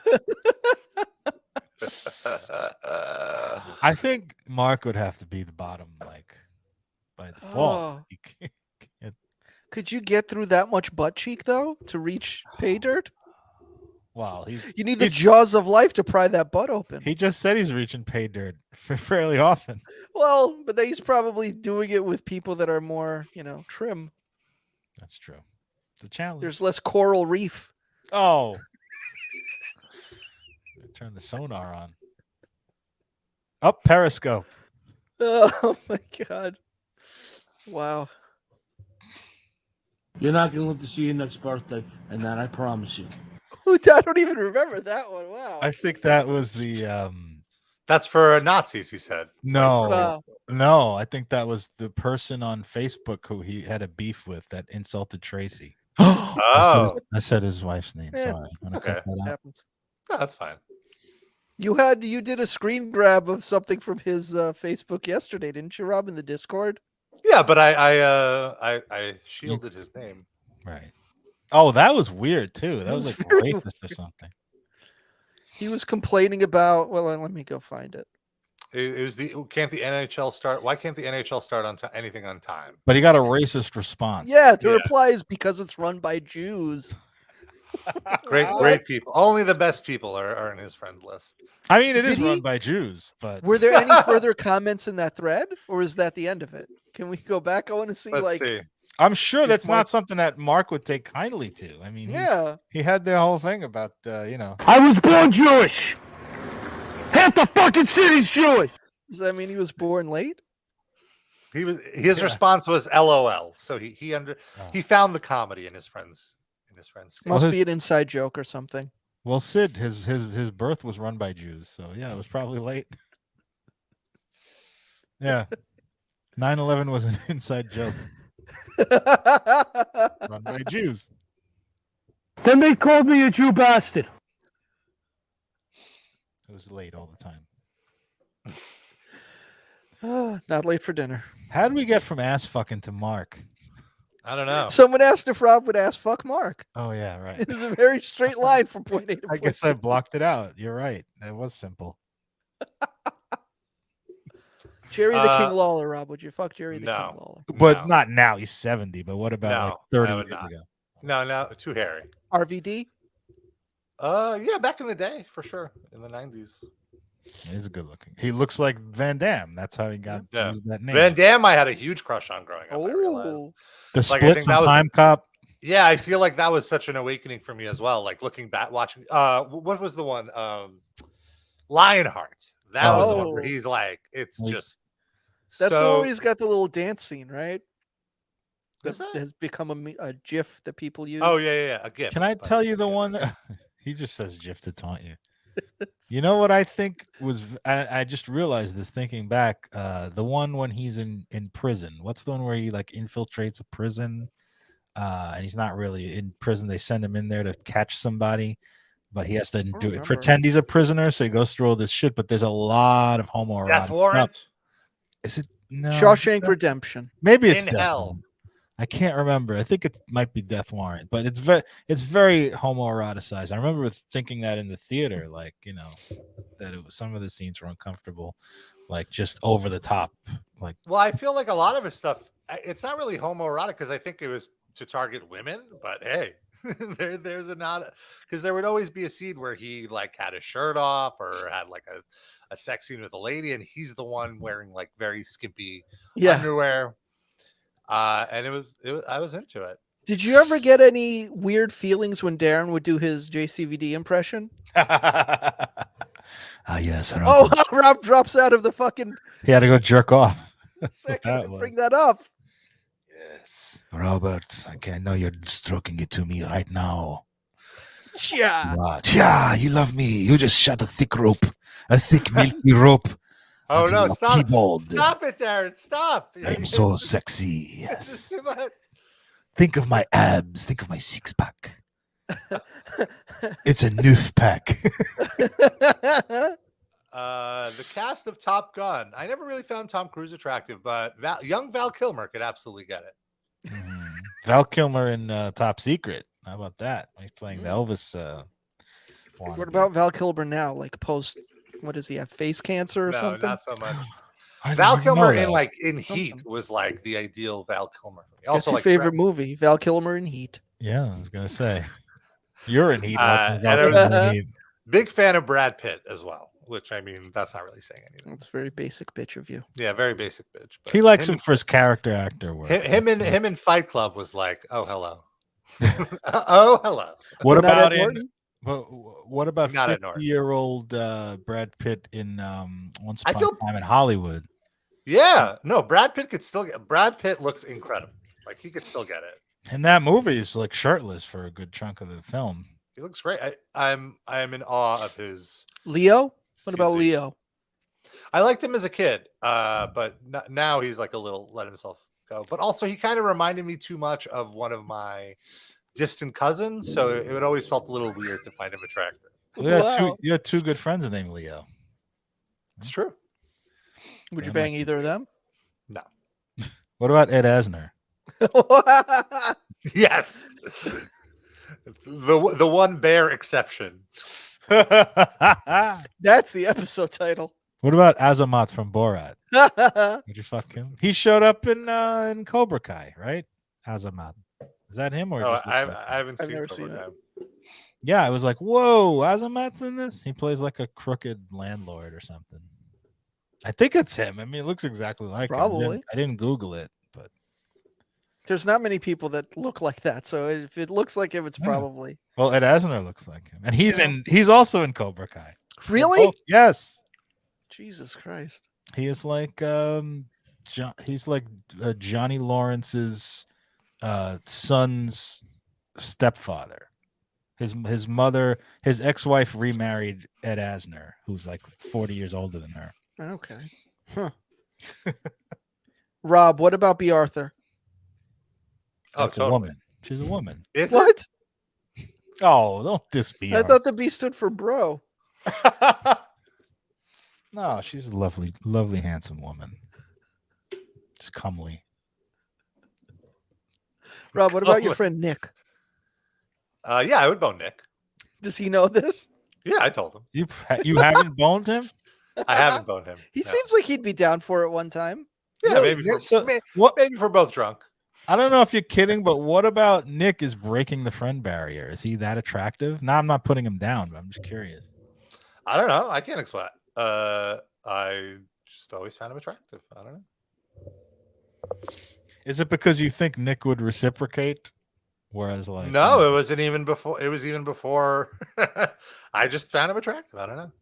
I think Mark would have to be the bottom, like by default. Oh. He can't- Could you get through that much butt cheek, though, to reach pay dirt? Wow, You need the he's- jaws of life to pry that butt open. he just said he's reaching pay dirt fairly often. Well, but then he's probably doing it with people that are more, trim. That's true. It's a challenge. There's less coral reef. Oh, turn the sonar on. Up Periscope. Oh my god! Wow. You're not going to live to see your next birthday, and that I promise you. I don't even remember that one. Wow. I think that was the That's for Nazis, he said. no. Wow. No, I think that was the person on Facebook who he had a beef with that insulted Tracy. Oh, I said his wife's name. Yeah, Sorry. I'm gonna okay. cut that out. Happens. no, that's fine. You did a screen grab of something from his Facebook yesterday, didn't you, Rob, in the Discord? Yeah, but I shielded his name. Right. Oh, that was weird too. That was was like very racist or something. He was complaining about. Well, let me go find it. It was can't the NHL start? Why can't the NHL start on anything on time? But he got a racist response. Yeah, the reply is because it's run by Jews. Great people. Only the best people are in his friend list. I mean, it is run by Jews, but were there any further comments in that thread, or is that the end of it? Can we go back? I want to see. Let's see. I'm sure that's Mark... not something that Mark would take kindly to. I mean, he had the whole thing about I was born Jewish. Half the fucking city's Jewish. Does that mean he was born late? His response was LOL. So he found the comedy in his friends. Must be an inside joke or something. Well, Sid, his birth was run by Jews, so yeah, it was probably late. Yeah, 9/11 was an inside joke run by Jews. Then they called me a Jew bastard. It was late all the time. Not late for dinner. How did we get from ass fucking to Mark? I don't know. Someone asked if Rob would ask fuck Mark. Oh yeah, right. It's a very straight line from point A to point I guess I blocked it out. You're right. It was simple. Jerry the King Lawler, Rob. Would you fuck Jerry the King Lawler? But not now. He's 70. But what about like 30 years ago? No, too hairy. RVD? Yeah, back in the day, for sure. In the 90s. He's good looking. He looks like Van Damme. That's how he got that name. Van Damme I had a huge crush on growing up. I realized. The split from Time Cop. Yeah, I feel like that was such an awakening for me as well. Like looking back, watching what was the one? Lionheart. That was the one where he's like, it's just that's the one where he's got the little dance scene, right? That has become a GIF that people use. Oh yeah, a GIF. Can I tell you the one? He just says GIF to taunt you. You know what I think was? I just realized this thinking back. The one when he's in prison. What's the one where he like infiltrates a prison? And he's not really in prison. They send him in there to catch somebody, but he has to pretend he's a prisoner. So he goes through all this shit. But there's a lot of homoerotic. Death Warrant. Is it no? Shawshank Redemption. Maybe it's in hell. I can't remember. I think it might be Death Warrant, but it's very homoeroticized. I remember thinking that in the theater, like that it was some of the scenes were uncomfortable, like just over the top. Like, well, I feel like a lot of his stuff, it's not really homoerotic because I think it was to target women. But hey, there's a nod because there would always be a scene where he like had his shirt off or had like a sex scene with a lady, and he's the one wearing like very skimpy underwear. And it was I was into it. Did you ever get any weird feelings when Darren would do his JCVD impression? Yes. Rob drops out of the fucking. He had to go jerk off. Second, bring that up. Yes, Robert. I know you're stroking it to me right now. Yeah, you love me. You just shot a thick rope, a thick milky rope. Oh no! Stop! Stop it, Darren! Stop! I'm so sexy. Yes. Think of my abs. Think of my six pack. It's a noof pack. The cast of Top Gun. I never really found Tom Cruise attractive, but young Val Kilmer could absolutely get it. Val Kilmer in Top Secret. How about that? He's playing the Elvis. What about Val Kilmer now? Like post. What does he have? Face cancer or something? Not so much. Val Kilmer in Heat was like the ideal Val Kilmer. Also, your favorite movie, Val Kilmer in Heat. Yeah, I was gonna say you're in Heat. Big fan of Brad Pitt as well, which I mean that's not really saying anything. That's very basic bitch of you. Yeah, very basic bitch. He likes him for his character actor work. Him in Fight Club was like, oh hello, oh hello. What about what about 50-year-old Brad Pitt in Once Upon a Time in Hollywood? Yeah, no, Brad Pitt could still get. Brad Pitt looks incredible. Like he could still get it. And that movie is like shirtless for a good chunk of the film. He looks great. I'm in awe of his Leo. What about Leo? I liked him as a kid, but now he's like a little let himself go. But also, he kind of reminded me too much of one of my distant cousins, so it would always felt a little weird to find him attractive. You had two good friends named Leo. It's true. Would you bang either of them? No. What about Ed Asner? Yes. The one bare exception. That's the episode title. What about Azamat from Borat? Would you fuck him? He showed up in Cobra Kai, right? Azamat. Is that him or? Oh, Just I looks like him? haven't I've seen never Cobra seen it. Kai. Yeah, I was like, whoa, Azamat's in this. He plays like a crooked landlord or something. I think it's him. I mean, it looks exactly like him. Probably. I didn't Google it, but There's not many people that look like that, so if it looks like him, it's Yeah. probably well, Ed Asner looks like him, and he's also in Cobra Kai. They're really. both- yes, Jesus Christ! he is like he's like Johnny Lawrence's son's stepfather. His mother, his ex-wife remarried Ed Asner, who's like 40 years older than her. Okay, huh? Rob, what about B. Arthur? That's a woman. She's a woman. Is What? Oh, don't diss B. I thought the B stood for bro. No, she's a lovely, lovely, handsome woman. It's comely. Rob, what about your friend Nick? Yeah, I would bone Nick. Does he know this? Yeah, I told him. You haven't boned him? I haven't boned him. He no. seems like he'd be down for it one time. Yeah, Really? maybe. What? Maybe if we're both drunk. I don't know if you're kidding, but what about Nick is breaking the friend barrier? Is he that attractive? Now I'm not putting him down, but I'm just curious. I don't know. I can't explain. I just always found him attractive. I don't know. Is it because you think Nick would reciprocate? Whereas, like, No, it wasn't even before. It was even before. I just found him attractive. I don't know.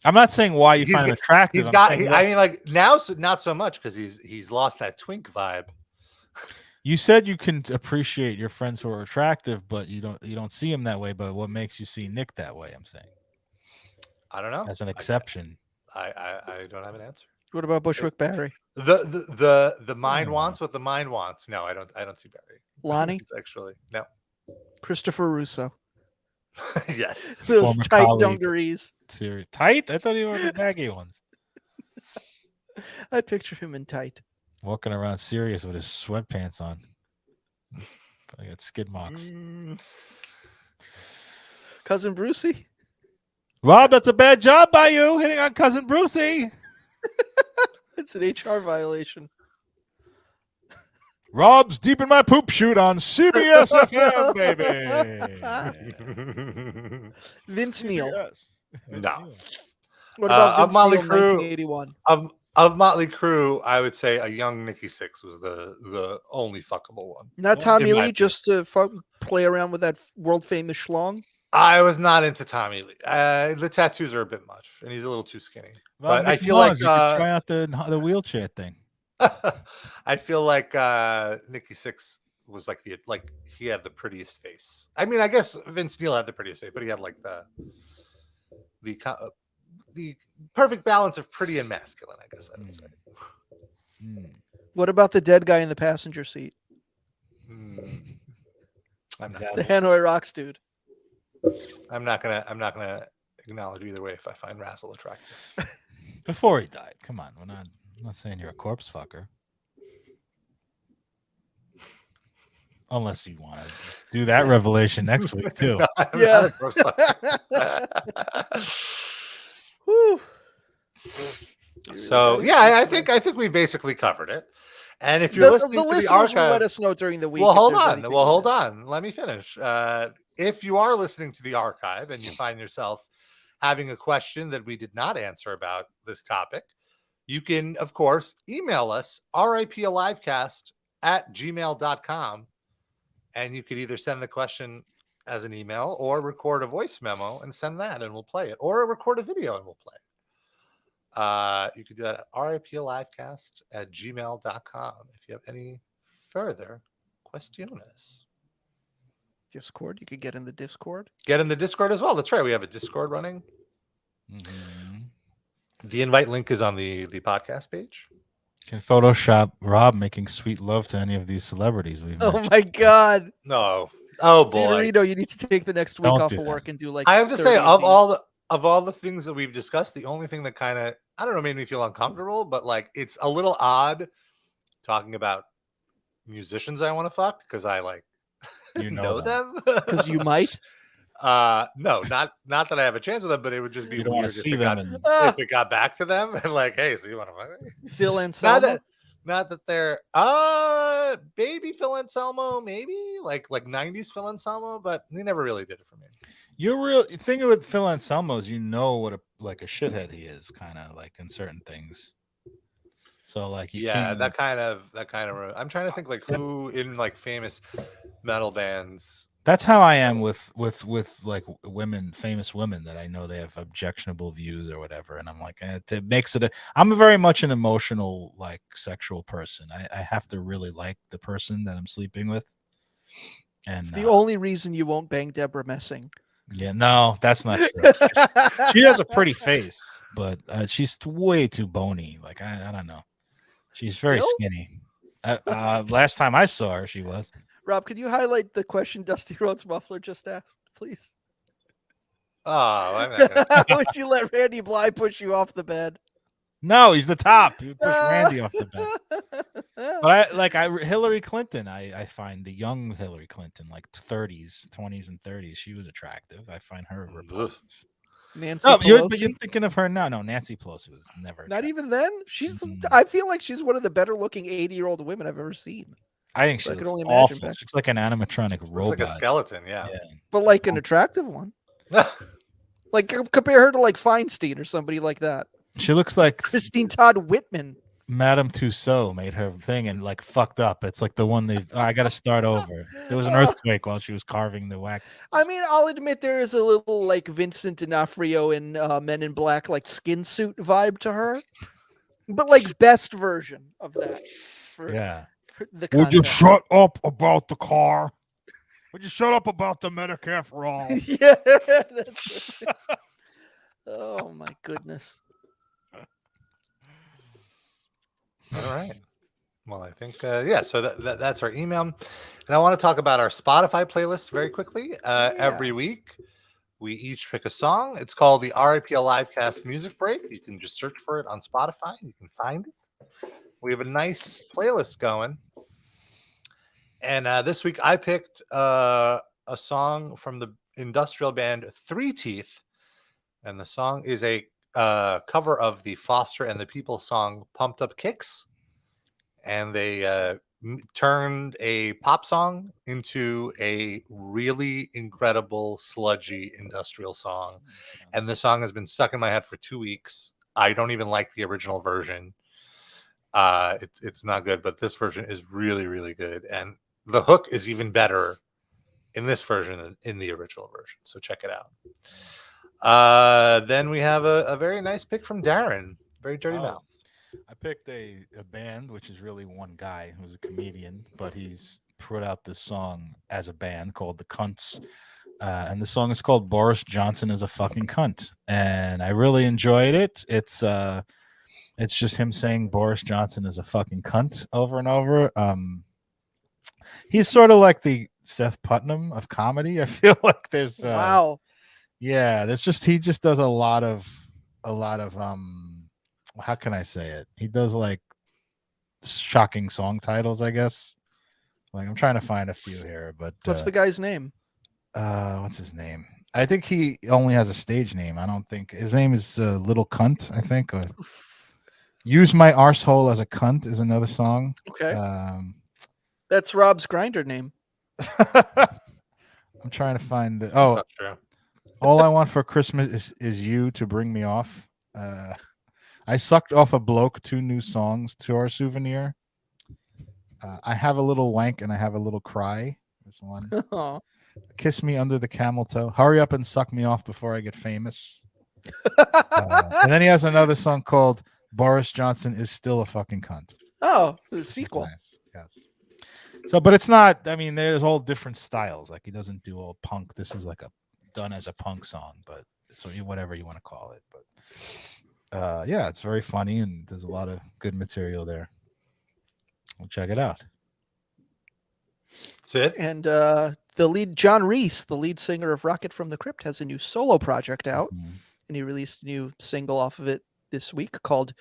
I'm not saying why you He's find him got- attractive. He's I'm got. saying I mean, like now, not so much because he's lost that twink vibe. you said you can appreciate your friends who are attractive, but you don't see him that way. But what makes you see Nick that way? I'm saying I don't know. as an exception. I don't have an answer. What about Bushwick Barry? The mind wants what the mind wants. No, I don't see Barry. Lonnie? It's actually no. Christopher Russo. Yes. Those Former tight colleague. dungarees. Serious tight? I thought he wore the baggy ones. I picture him in tight. Walking around serious with his sweatpants on. I got skid marks. Cousin Brucey? Rob, that's a bad job by you hitting on cousin Brucey. It's an HR violation. Rob's deep in my poop shoot on CBS FM, baby. Vince Neil. No. What about of Vince Motley Neil, Crue, 1981? Of Motley Crue, I would say a young Nikki Sixx was the only fuckable one. Not Tommy in my Lee, just to play around with that world famous schlong. I was not into Tommy Lee. The tattoos are a bit much, and he's a little too skinny. Well, but I Mick feel Mars, like you could try out the wheelchair thing. I feel like Nikki Sixx was like he had the prettiest face. I mean, I guess Vince Neil had the prettiest face, but he had like the perfect balance of pretty and masculine, I guess I would say. What about the dead guy in the passenger seat? I'm not, The Hanoi Rocks dude. I'm not gonna acknowledge either way if I find Razzle attractive. Before he died. Come on. I'm not saying you're a corpse fucker. Unless you want to do that revelation next week too. No, I'm Yeah. not a corpse fucker. Whew. So yeah, I think we basically covered it. And if you're listening the to the listeners archive, will let us know during the week. well, if hold there's on. anything Well, in hold there. on. Let me finish. If you are listening to the archive and you find yourself having a question that we did not answer about this topic, you can, of course, email us, riplivecast@gmail.com. And you could either send the question as an email or record a voice memo and send that and we'll play it, or record a video and we'll play it. You could do that at riplivecast@gmail.com if you have any further questions. Discord. You could get in the Discord. Get in the Discord as well. That's right. We have a Discord running. The invite link is on the podcast page. Can Photoshop Rob making sweet love to any of these celebrities we've Oh mentioned? my God. No. Oh boy. Dorito, you need to take the next week Don't off do of that. work and do like. I have to say, 30 of these. all the things that we've discussed, the only thing that kind of, I don't know, made me feel uncomfortable, but like it's a little odd talking about musicians I want to fuck because I like You know them. Because you might. No, not that I have a chance with them, but it would just be You don't want weird to if see it them. got And if it got back to them and like, hey, so you want to fuck me? Phil Anselmo. Not that they're baby Phil Anselmo, maybe like 90s Phil Anselmo, but he never really did it for me. you're real thing with Phil Anselmo is what a shithead he is, kind of like in certain things. So like you can't. That kind of. I'm trying to think like who in like famous metal bands. That's how I am with like women, famous women that I know they have objectionable views or whatever, and I'm like, it makes it. I'm very much an emotional, like sexual person. I have to really like the person that I'm sleeping with, and It's the only reason you won't bang Deborah Messing. Yeah, no, that's not true. She has a pretty face, but she's way too bony. Like I don't know. She's very Still? skinny. Last time I saw her, she was. Rob, could you highlight the question Dusty Rhodes Muffler just asked, please? Oh, I'm not gonna... Would you let Randy Bly push you off the bed? No, he's the top. You push Randy off the bed. But Hillary Clinton. I find the young Hillary Clinton, like 30s, 20s, and 30s. She was attractive. I find her repulsive. Nancy Pelosi? Pelosi? You're thinking of her now. No, Nancy Pelosi was never. Not even then. I feel like she's one of the better looking 80-year-old women I've ever seen. I think she's awful. She's like an animatronic robot. Like a skeleton, yeah. But like an attractive one. Like compare her to like Feinstein or somebody like that. She looks like Christine Todd Whitman. Madame Tussauds made her thing and like fucked up. It's like the one I got to start over. There was an earthquake while she was carving the wax. I mean, I'll admit there is a little like Vincent D'Onofrio in Men in Black, like skin suit vibe to her, but like best version of that. Would you shut up about the car? Would you shut up about the Medicare for all? Yeah. Oh my goodness. All right. Well, I think so that's our email, and I want to talk about our Spotify playlist very quickly. Every week, we each pick a song. It's called the RIPL Livecast Music Break. You can just search for it on Spotify. You can find it. We have a nice playlist going, and this week I picked a song from the industrial band Three Teeth, and the song is a cover of the Foster and the People song "Pumped Up Kicks," and they turned a pop song into a really incredible sludgy industrial song. And the song has been stuck in my head for 2 weeks. I don't even like the original version. It's not good, but this version is really, really good, and the hook is even better in this version than in the original version. So check it out. Then we have a very nice pick from Darren. Very Dirty Mouth. I picked a band, which is really one guy who's a comedian, but he's put out this song as a band called The Cunts. And the song is called Boris Johnson is a Fucking Cunt. And I really enjoyed it. It's just him saying Boris Johnson is a fucking cunt over and over. He's sort of like the Seth Putnam of comedy. I feel like there's wow. Yeah, he just does a lot of how can I say it? He does like shocking song titles, I guess. Like I'm trying to find a few here, but what's the guy's name? What's his name? I think he only has a stage name. I don't think his name is Little Cunt, I think. Use My Arsehole as a Cunt is another song. Okay. That's Rob's grinder name. I'm trying to find the That's not true. All I Want for Christmas is You to Bring Me Off. I Sucked Off a Bloke 2 new songs to our souvenir. I Have a Little Wank and I Have a Little Cry. This one. Kiss Me Under the Camel Toe. Hurry Up and Suck Me Off Before I Get Famous. And then he has another song called Boris Johnson is Still a Fucking Cunt. Oh, the sequel. Nice. Yes. So, but it's not, I mean, there's all different styles. Like he doesn't do all punk. This is like done as a punk song, but so whatever you want to call it. But yeah, it's very funny and there's a lot of good material there. We'll check it out. That's it. And the lead, John Reese, the lead singer of Rocket from the Crypt, has a new solo project out, and he released a new single off of it this week called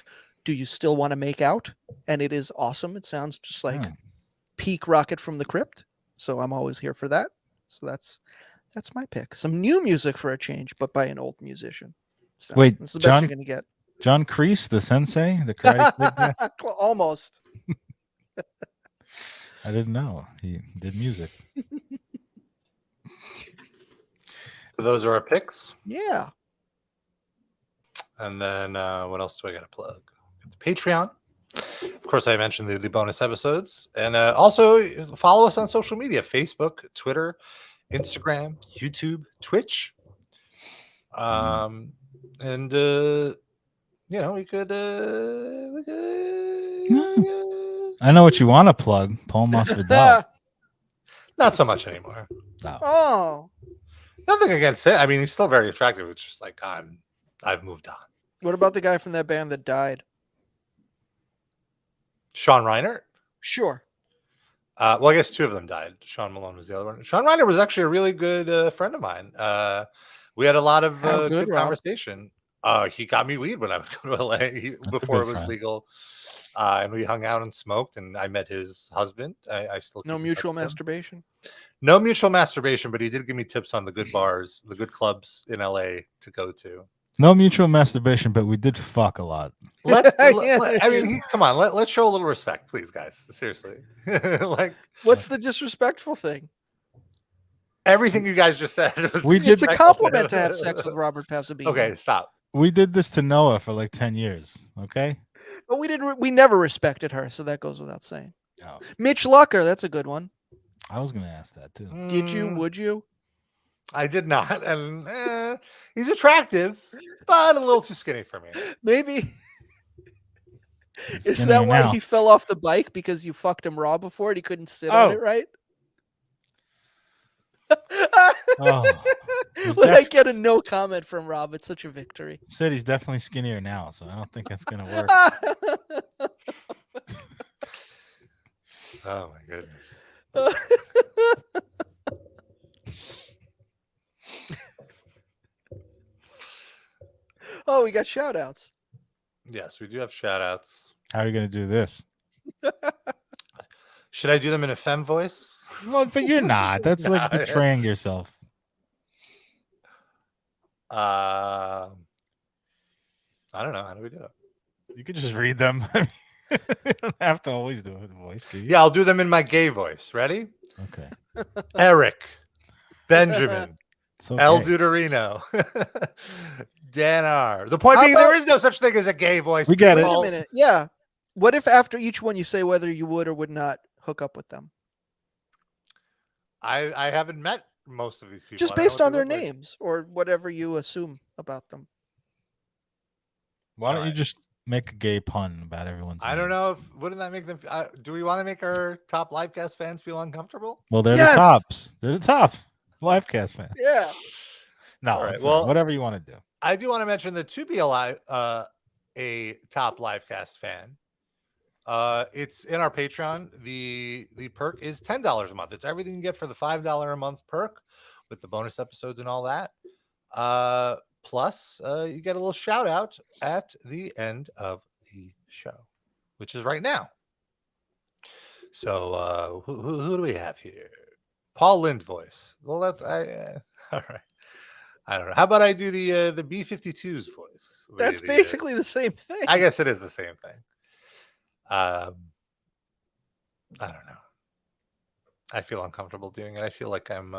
"Do You Still Want to Make Out?" And it is awesome. It sounds just like peak Rocket from the Crypt, so I'm always here for that. So that's That's my pick. Some new music for a change, but by an old musician. So Wait, this is the best John- you're gonna get. John Kreese, the sensei, the Karate Kid guy? Almost. I didn't know he did music. So those are our picks. Yeah. And then what else do I got to plug? The Patreon. Of course, I mentioned the bonus episodes. And also follow us on social media: Facebook, Twitter, Instagram, YouTube, Twitch. And you know, we could I know what you want to plug. Paul Masvidal. not so much anymore. No. Oh. Nothing against it. I mean, he's still very attractive. It's just like I've moved on. What about the guy from that band that died? Sean Reiner? Sure. Well, I guess two of them died. Sean Malone was the other one. Sean Reiner was actually a really good friend of mine. We had a lot of good conversation. He got me weed when I would go to LA before it was friend. legal. And we hung out and smoked, and I met his husband. I still No keep in touch mutual with him. masturbation. No mutual masturbation, but he did give me tips on the good bars, the good clubs in LA to go to. No mutual masturbation, but we did fuck a lot. I mean, come on, let's show a little respect, please, guys. Seriously. Like, what's the disrespectful thing? Everything you guys just said was It's a compliment to have sex with Robert Pasabini. Okay, stop. We did this to Noah for like 10 years. Okay. But we never respected her, so that goes without saying. Oh. Mitch Lucker, that's a good one. I was going to ask that too. Did you? Would you? I did not. And he's attractive, but a little too skinny for me. Maybe. He's Is skinnier that why now. he fell off the bike? Because you fucked him raw before and he couldn't sit on it right? Oh, When I get a no comment from Rob, it's such a victory. Said he's definitely skinnier now, so I don't think that's going to work. Oh my goodness. Oh, we got shout outs. Yes, we do have shout outs. How are you going to do this? Should I do them in a femme voice? Well, but you're not. That's like Nah, betraying yourself. I don't know. How do we do it? You could just read them. You don't have to always do it with voice, do you? Yeah, I'll do them in my gay voice. Ready? Okay. Eric, Benjamin, It's okay. El Deuterino, Dan R. The point How being, there about- is no such thing as a gay voice. We get it. Wait a people. minute. Yeah. What if after each one you say whether you would or would not hook up with them? I haven't met most of these people. Just I don't know based what on they their look like. names or whatever you assume about them. Why don't you Alright. just make a gay pun about everyone's I don't name? know if wouldn't that make them? Do we want to make our top Livecast fans feel uncomfortable? Well, they're Yes! the tops. They're the top Livecast fan. Yeah. No, All right, it's all right. well- Whatever you want to do. I do want to mention that to be a top Livecast fan, it's in our Patreon. The perk is $10 a month. It's everything you get for the $5 a month perk with the bonus episodes and all that. Plus, you get a little shout out at the end of the show, which is right now. So who do we have here? Paul Lind voice. Well, that's all right. I don't know. How about I do the B-52's voice? That's The, basically the same thing. I guess it is the same thing. I don't know. I feel uncomfortable doing it. I feel like I'm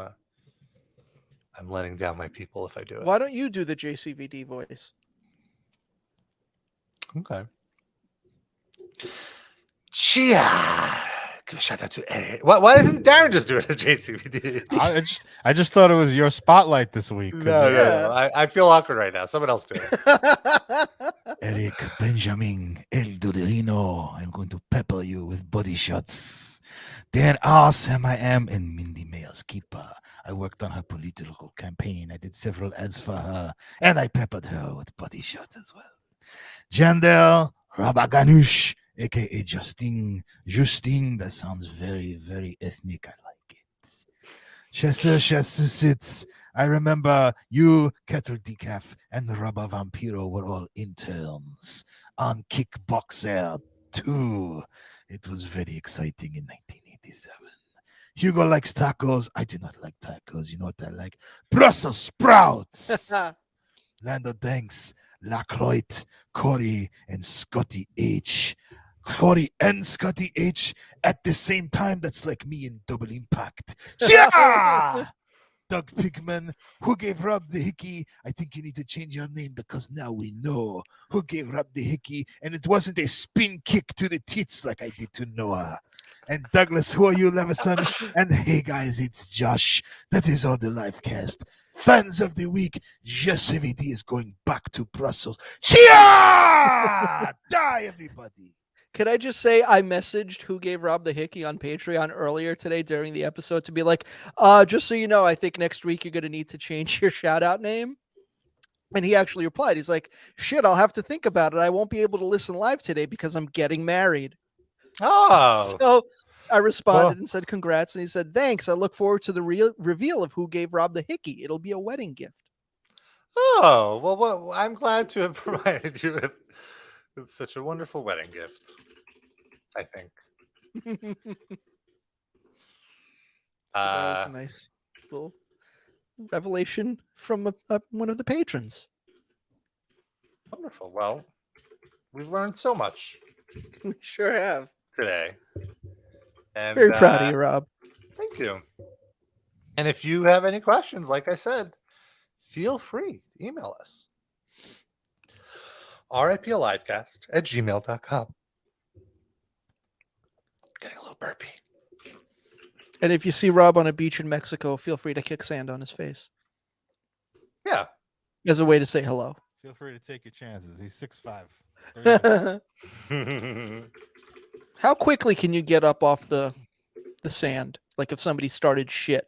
letting down my people if I do it. Why don't you do the JCVD voice? Okay. Chia. Give a shout out to Eric. Why doesn't Darren just do it as JCVD? I just thought it was your spotlight this week. 'cause No, you- no. I feel awkward right now. Someone else do it. Eric Benjamin El Dudrino. I'm going to pepper you with body shots. Dan awesome I am and Mindy Mail's keeper. I worked on her political campaign. I did several ads for her, and I peppered her with body shots as well. Jandel Rabaganush, aka Justine. Justine, that sounds very, very ethnic. I like it. Chesser Chesusitz. I remember you, Kettle Decaf, and the Rubber Vampiro were all interns on Kickboxer 2. It was very exciting in 1987. Hugo likes tacos. I do not like tacos. You know what I like? Brussels sprouts. Lando thanks Lacroix, Corey, and Scotty H. Corey and Scotty H at the same time. That's like me in Double Impact. Yeah! Doug Pigman, who gave Rob the Hickey? I think you need to change your name because now we know who gave Rob the Hickey, and it wasn't a spin kick to the tits like I did to Noah. And Douglas, who are you, Levison? And hey guys, it's Josh. That is all the Livecast. Fans of the week, JSVD is going back to Brussels. Cheer! Die, everybody. Can I just say I messaged Who Gave Rob the Hickey on Patreon earlier today during the episode to be like, just so you know, I think next week you're going to need to change your shout out name. And he actually replied, he's like, shit, I'll have to think about it. I won't be able to listen live today because I'm getting married. Oh. So I responded and said, congrats. And he said, thanks. I look forward to the reveal of Who Gave Rob the Hickey. It'll be a wedding gift. Oh, well, I'm glad to have provided you with such a wonderful wedding gift, I think. So that was a nice little revelation from one of the patrons. Wonderful. Well, we've learned so much. We sure have. Today. And, very proud of you, Rob. Thank you. And if you have any questions, like I said, feel free to email us. riplivecast@gmail.com. Getting a little burpy. And if you see Rob on a beach in Mexico, feel free to kick sand on his face. Yeah. As a way to say hello. Feel free to take your chances. He's 6'5". How quickly can you get up off the sand? Like if somebody started shit.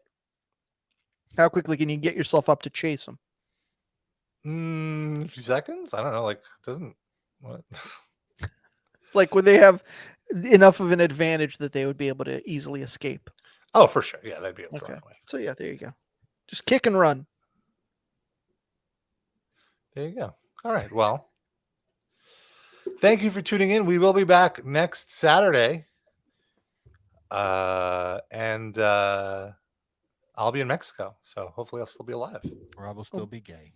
How quickly can you get yourself up to chase them? A few seconds? I don't know. Like, what? Like, would they have enough of an advantage that they would be able to easily escape? Oh, for sure. Yeah, they'd be able to run away. So, yeah, there you go. Just kick and run. There you go. All right. Well, thank you for tuning in. We will be back next Saturday. And I'll be in Mexico. So hopefully I'll still be alive. Rob will still be gay.